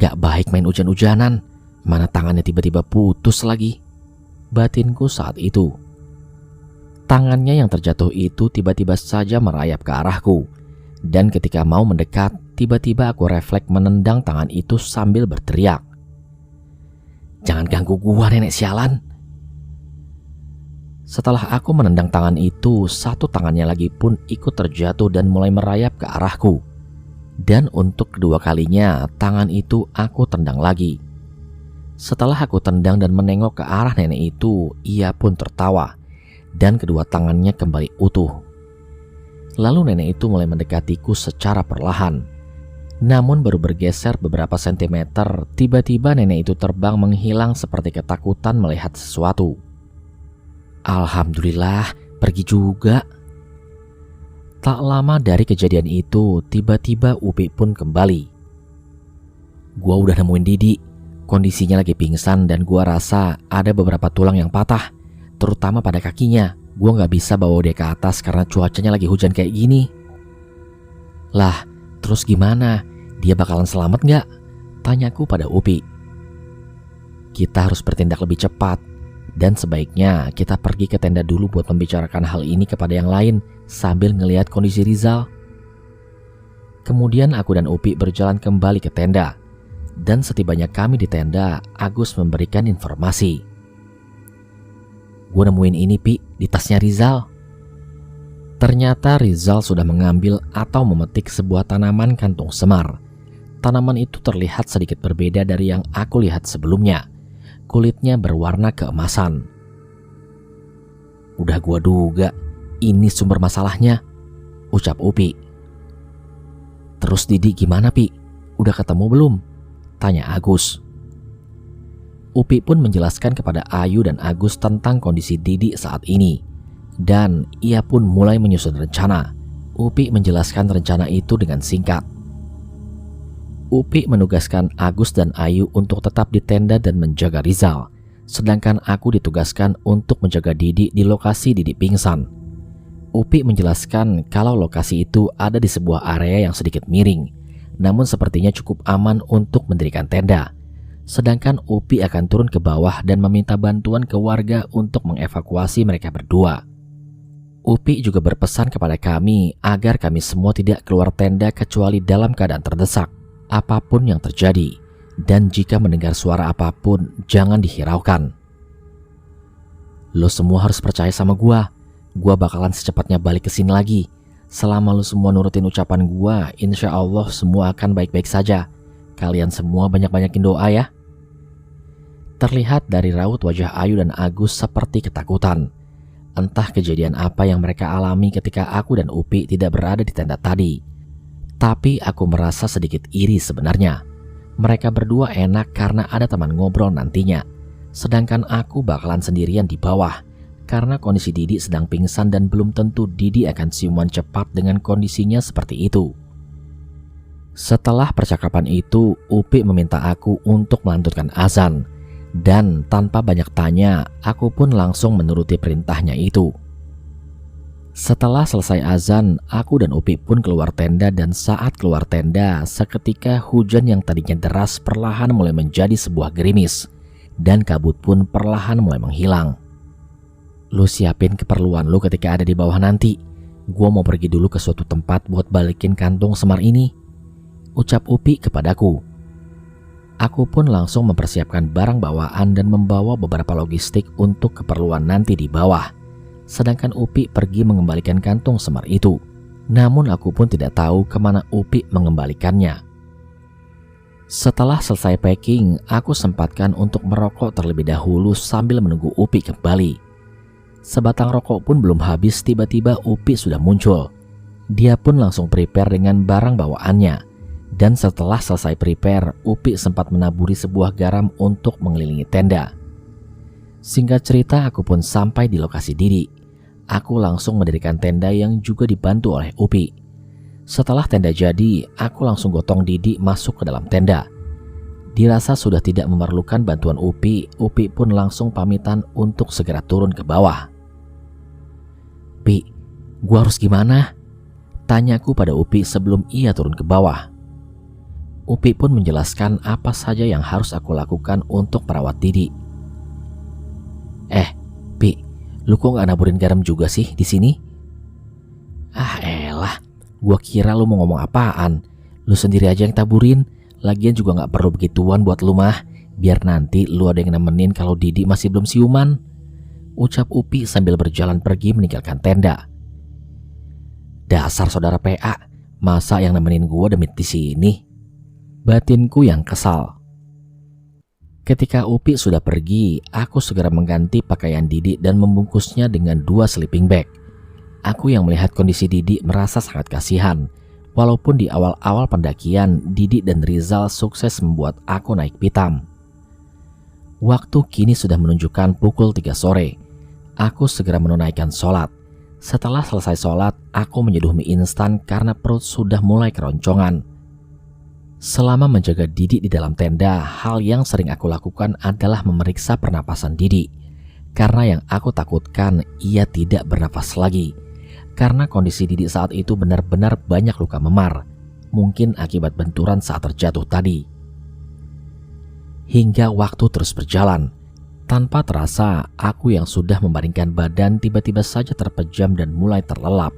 Gak baik main hujan-hujanan. Mana tangannya tiba-tiba putus lagi. Batinku saat itu. Tangannya yang terjatuh itu tiba-tiba saja merayap ke arahku. Dan ketika mau mendekat, tiba-tiba aku refleks menendang tangan itu sambil berteriak. Jangan ganggu gua, nenek sialan. Setelah aku menendang tangan itu, satu tangannya lagi pun ikut terjatuh dan mulai merayap ke arahku. Dan untuk kedua kalinya, tangan itu aku tendang lagi. Setelah aku tendang dan menengok ke arah nenek itu, ia pun tertawa. Dan kedua tangannya kembali utuh. Lalu nenek itu mulai mendekatiku secara perlahan. Namun baru bergeser beberapa sentimeter, tiba-tiba nenek itu terbang menghilang seperti ketakutan melihat sesuatu. Alhamdulillah, pergi juga. Tak lama dari kejadian itu, tiba-tiba Upi pun kembali. Gua udah nemuin Didi. Kondisinya lagi pingsan dan gua rasa ada beberapa tulang yang patah. Terutama pada kakinya. Gue gak bisa bawa dia ke atas karena cuacanya lagi hujan kayak gini. Lah, terus gimana? Dia bakalan selamat gak? Tanyaku pada Upi. Kita harus bertindak lebih cepat, dan sebaiknya kita pergi ke tenda dulu buat membicarakan hal ini kepada yang lain sambil ngelihat kondisi Rizal. Kemudian aku dan Upi berjalan kembali ke tenda, dan setibanya kami di tenda, Agus memberikan informasi. Gue nemuin ini, Pi, di tasnya Rizal. Ternyata Rizal sudah mengambil atau memetik sebuah tanaman kantung semar. Tanaman itu terlihat sedikit berbeda dari yang aku lihat sebelumnya. Kulitnya berwarna keemasan. Udah gua duga, ini sumber masalahnya, ucap Upi. Terus Didi gimana, Pi? Udah ketemu belum? Tanya Agus. Upi pun menjelaskan kepada Ayu dan Agus tentang kondisi Didi saat ini. Dan ia pun mulai menyusun rencana. Upi menjelaskan rencana itu dengan singkat. Upi menugaskan Agus dan Ayu untuk tetap di tenda dan menjaga Rizal. Sedangkan aku ditugaskan untuk menjaga Didi di lokasi Didi pingsan. Upi menjelaskan kalau lokasi itu ada di sebuah area yang sedikit miring, namun sepertinya cukup aman untuk mendirikan tenda. Sedangkan Upi akan turun ke bawah dan meminta bantuan ke warga untuk mengevakuasi mereka berdua. Upi juga berpesan kepada kami agar kami semua tidak keluar tenda kecuali dalam keadaan terdesak, apapun yang terjadi, dan jika mendengar suara apapun jangan dihiraukan. Lo semua harus percaya sama gua bakalan secepatnya balik ke sini lagi. Selama lo semua nurutin ucapan gua, insya Allah semua akan baik-baik saja. Kalian semua banyak-banyakin doa ya. Terlihat dari raut wajah Ayu dan Agus seperti ketakutan. Entah kejadian apa yang mereka alami ketika aku dan Upi tidak berada di tenda tadi. Tapi aku merasa sedikit iri sebenarnya. Mereka berdua enak karena ada teman ngobrol nantinya. Sedangkan aku bakalan sendirian di bawah. Karena kondisi Didi sedang pingsan dan belum tentu Didi akan siuman cepat dengan kondisinya seperti itu. Setelah percakapan itu, Upi meminta aku untuk melanjutkan azan. Dan tanpa banyak tanya, aku pun langsung menuruti perintahnya itu. Setelah selesai azan, aku dan Upi pun keluar tenda, dan saat keluar tenda, seketika hujan yang tadinya deras perlahan mulai menjadi sebuah gerimis, dan kabut pun perlahan mulai menghilang. Lu siapin keperluan lu ketika ada di bawah nanti. Gua mau pergi dulu ke suatu tempat buat balikin kantung semar ini, ucap Upi kepadaku. Aku pun langsung mempersiapkan barang bawaan dan membawa beberapa logistik untuk keperluan nanti di bawah. Sedangkan Upi pergi mengembalikan kantung semar itu. Namun aku pun tidak tahu kemana Upi mengembalikannya. Setelah selesai packing, aku sempatkan untuk merokok terlebih dahulu sambil menunggu Upi kembali. Sebatang rokok pun belum habis, tiba-tiba Upi sudah muncul. Dia pun langsung prepare dengan barang bawaannya. Dan setelah selesai prepare, Upi sempat menaburi sebuah garam untuk mengelilingi tenda. Singkat cerita, aku pun sampai di lokasi Didi. Aku langsung mendirikan tenda yang juga dibantu oleh Upi. Setelah tenda jadi, aku langsung gotong Didi masuk ke dalam tenda. Dirasa sudah tidak memerlukan bantuan Upi, Upi pun langsung pamitan untuk segera turun ke bawah. Pi, gua harus gimana? Tanyaku pada Upi sebelum ia turun ke bawah. Upi pun menjelaskan apa saja yang harus aku lakukan untuk merawat Didi. Pi, lu kok gak naburin garam juga sih di sini? Ah elah, gua kira lu mau ngomong apaan. Lu sendiri aja yang taburin. Lagian juga gak perlu begituan buat lu mah. Biar nanti lu ada yang nemenin kalau Didi masih belum siuman, ucap Upi sambil berjalan pergi meninggalkan tenda. Dasar saudara PA, masa yang nemenin gua demit di sini? Batinku yang kesal. Ketika Upi sudah pergi, aku segera mengganti pakaian Didi dan membungkusnya dengan 2 sleeping bag. Aku yang melihat kondisi Didi merasa sangat kasihan. Walaupun di awal-awal pendakian, Didi dan Rizal sukses membuat aku naik pitam. Waktu kini sudah menunjukkan pukul 3 sore. Aku segera menunaikan sholat. Setelah selesai sholat, aku menyeduh mie instan karena perut sudah mulai keroncongan. Selama menjaga Didi di dalam tenda, hal yang sering aku lakukan adalah memeriksa pernapasan Didi. Karena yang aku takutkan ia tidak bernafas lagi. Karena kondisi Didi saat itu benar-benar banyak luka memar. Mungkin akibat benturan saat terjatuh tadi. hingga waktu terus berjalan. Tanpa terasa, aku yang sudah membaringkan badan tiba-tiba saja terpejam dan mulai terlelap.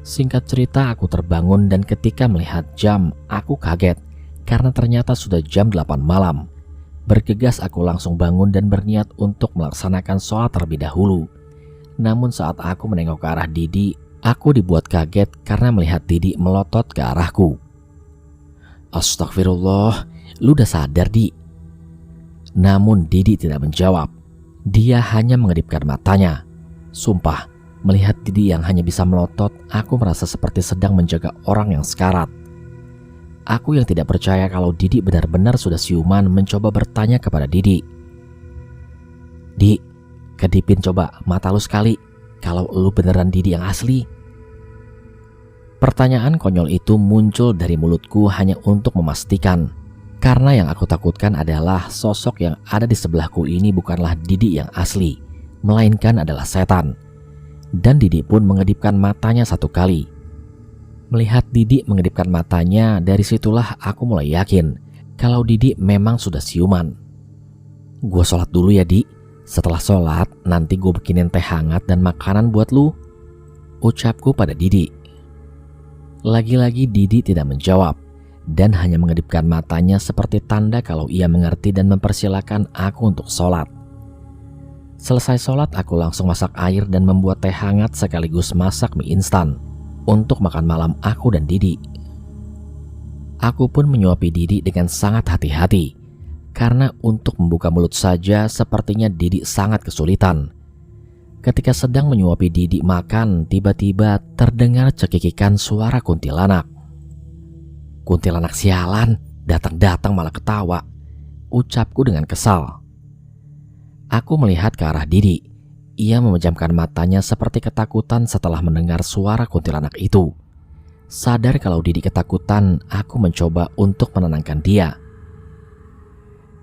Singkat cerita, aku terbangun dan ketika melihat jam, aku kaget karena ternyata sudah jam 8 malam. Bergegas aku langsung bangun dan berniat untuk melaksanakan sholat terlebih dahulu. Namun saat aku menengok ke arah Didi, aku dibuat kaget karena melihat Didi melotot ke arahku. "Astagfirullah, lu udah sadar, Di?" Namun Didi tidak menjawab. Dia hanya mengedipkan matanya. Sumpah, melihat Didi yang hanya bisa melotot, aku merasa seperti sedang menjaga orang yang sekarat. Aku yang tidak percaya kalau Didi benar-benar sudah siuman mencoba bertanya kepada Didi. "Di, kedipin coba mata lu sekali, kalau lu beneran Didi yang asli." Pertanyaan konyol itu muncul dari mulutku hanya untuk memastikan. Karena yang aku takutkan adalah sosok yang ada di sebelahku ini bukanlah Didi yang asli, melainkan adalah setan. Dan Didi pun mengedipkan matanya satu kali. Melihat Didi mengedipkan matanya, dari situlah aku mulai yakin kalau Didi memang sudah siuman. "Gue sholat dulu ya, Di. Setelah sholat, nanti gue bikinin teh hangat dan makanan buat lu," ucapku pada Didi. Lagi-lagi Didi tidak menjawab dan hanya mengedipkan matanya seperti tanda kalau ia mengerti dan mempersilahkan aku untuk sholat. Selesai sholat, aku langsung masak air dan membuat teh hangat sekaligus masak mie instan untuk makan malam aku dan Didi. Aku pun menyuapi Didi dengan sangat hati-hati, karena untuk membuka mulut saja sepertinya Didi sangat kesulitan. Ketika sedang menyuapi Didi makan, tiba-tiba terdengar cekikikan suara kuntilanak. "Kuntilanak sialan, datang-datang malah ketawa," ucapku dengan kesal. Aku melihat ke arah Didi. Ia memejamkan matanya seperti ketakutan setelah mendengar suara kuntilanak itu. Sadar kalau Didi ketakutan, aku mencoba untuk menenangkan dia.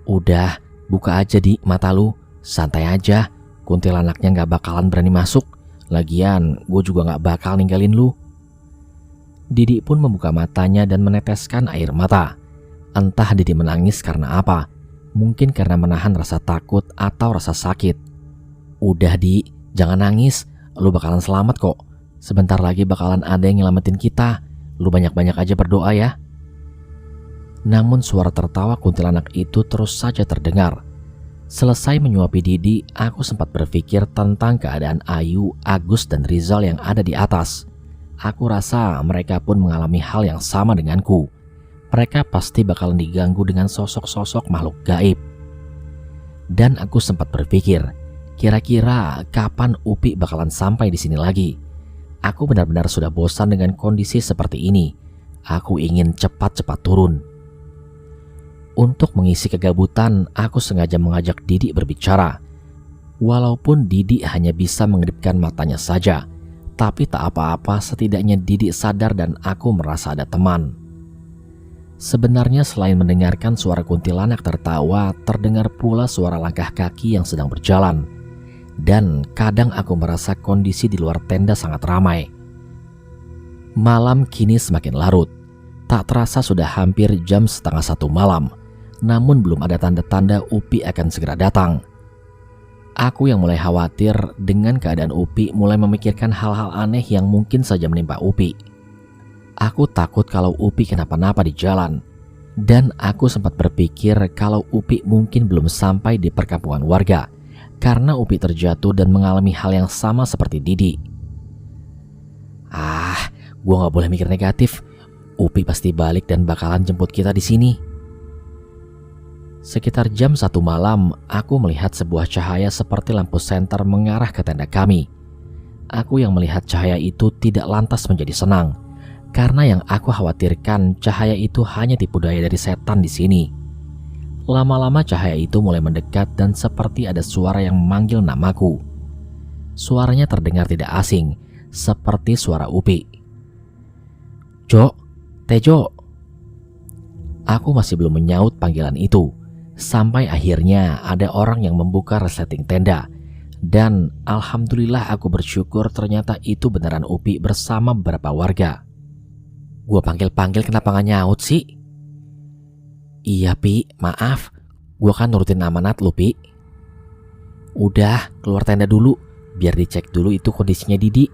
"Udah, buka aja Di mata lu, santai aja. Kuntilanaknya gak bakalan berani masuk. Lagian gue juga gak bakal ninggalin lu." Didi pun membuka matanya dan meneteskan air mata. Entah Didi menangis karena apa. Mungkin karena menahan rasa takut atau rasa sakit. "Udah Di, jangan nangis. Lu bakalan selamat kok. Sebentar lagi bakalan ada yang nyelamatin kita. Lu banyak-banyak aja berdoa ya." Namun suara tertawa kuntilanak itu terus saja terdengar. Selesai menyuapi Didi, aku sempat berpikir tentang keadaan Ayu, Agus, dan Rizal yang ada di atas. Aku rasa mereka pun mengalami hal yang sama denganku. Mereka pasti bakalan diganggu dengan sosok-sosok makhluk gaib. Dan aku sempat berpikir, kira-kira kapan Upi bakalan sampai di sini lagi? Aku benar-benar sudah bosan dengan kondisi seperti ini. Aku ingin cepat-cepat turun. Untuk mengisi kegabutan, aku sengaja mengajak Didi berbicara. Walaupun Didi hanya bisa mengedipkan matanya saja, tapi tak apa-apa, setidaknya Didi sadar dan aku merasa ada teman. Sebenarnya selain mendengarkan suara kuntilanak tertawa, terdengar pula suara langkah kaki yang sedang berjalan. Dan kadang aku merasa kondisi di luar tenda sangat ramai. Malam kini semakin larut. Tak terasa sudah hampir jam 12:30 malam. Namun belum ada tanda-tanda Upi akan segera datang. Aku yang mulai khawatir dengan keadaan Upi, mulai memikirkan hal-hal aneh yang mungkin saja menimpa Upi. Aku takut kalau Upi kenapa-napa di jalan. Dan aku sempat berpikir kalau Upi mungkin belum sampai di perkampungan warga, karena Upi terjatuh dan mengalami hal yang sama seperti Didi. Gua gak boleh mikir negatif. Upi pasti balik dan bakalan jemput kita di sini. Sekitar jam 1 malam, aku melihat sebuah cahaya seperti lampu senter mengarah ke tenda kami. Aku yang melihat cahaya itu tidak lantas menjadi senang, karena yang aku khawatirkan cahaya itu hanya tipu daya dari setan di sini. Lama-lama cahaya itu mulai mendekat dan seperti ada suara yang memanggil namaku. Suaranya terdengar tidak asing, seperti suara Upi. "Jo, Tejo." Aku masih belum menyaut panggilan itu, sampai akhirnya ada orang yang membuka resleting tenda. Dan alhamdulillah aku bersyukur ternyata itu beneran Upi bersama beberapa warga. "Gua panggil-panggil kenapa gak nyaut sih?" "Iya Pi, maaf. Gua kan nurutin amanat lu, Pi. Udah, keluar tenda dulu, biar dicek dulu itu kondisinya Didi.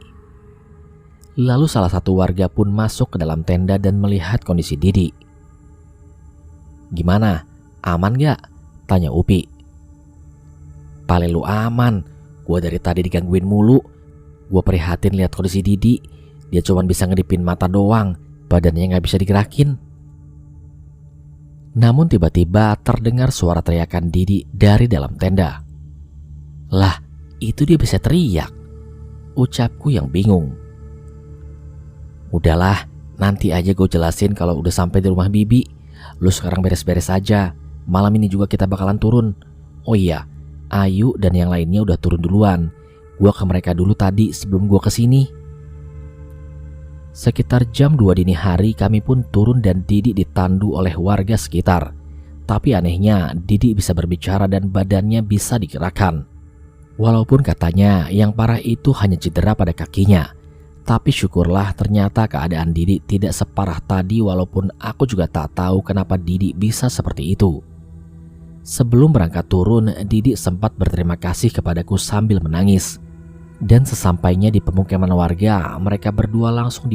Lalu salah satu warga pun masuk ke dalam tenda dan melihat kondisi Didi. Gimana? Aman gak? Tanya Upi. Paling lu aman, gua dari tadi digangguin mulu. Gua prihatin lihat kondisi Didi. Dia cuma bisa ngedipin mata doang, badannya gak bisa digerakin. Namun tiba-tiba terdengar suara teriakan Didi dari dalam tenda. Lah, itu dia bisa teriak. Ucapku yang bingung. Udahlah, nanti aja gue jelasin kalau udah sampai di rumah Bibi. Lu sekarang beres-beres aja. Malam ini juga kita bakalan turun. Oh iya, Ayu dan yang lainnya udah turun duluan. Gua ke mereka dulu tadi sebelum gua kesini. Sekitar jam 2 dini hari kami pun turun dan Didi ditandu oleh warga sekitar. Tapi anehnya Didi bisa berbicara dan badannya bisa digerakkan. Walaupun katanya yang parah itu hanya cedera pada kakinya. Tapi syukurlah ternyata keadaan Didi tidak separah tadi, walaupun aku juga tak tahu kenapa Didi bisa seperti itu. Sebelum berangkat turun, Didi sempat berterima kasih kepadaku sambil menangis. Dan sesampainya di pemukiman warga, mereka berdua langsung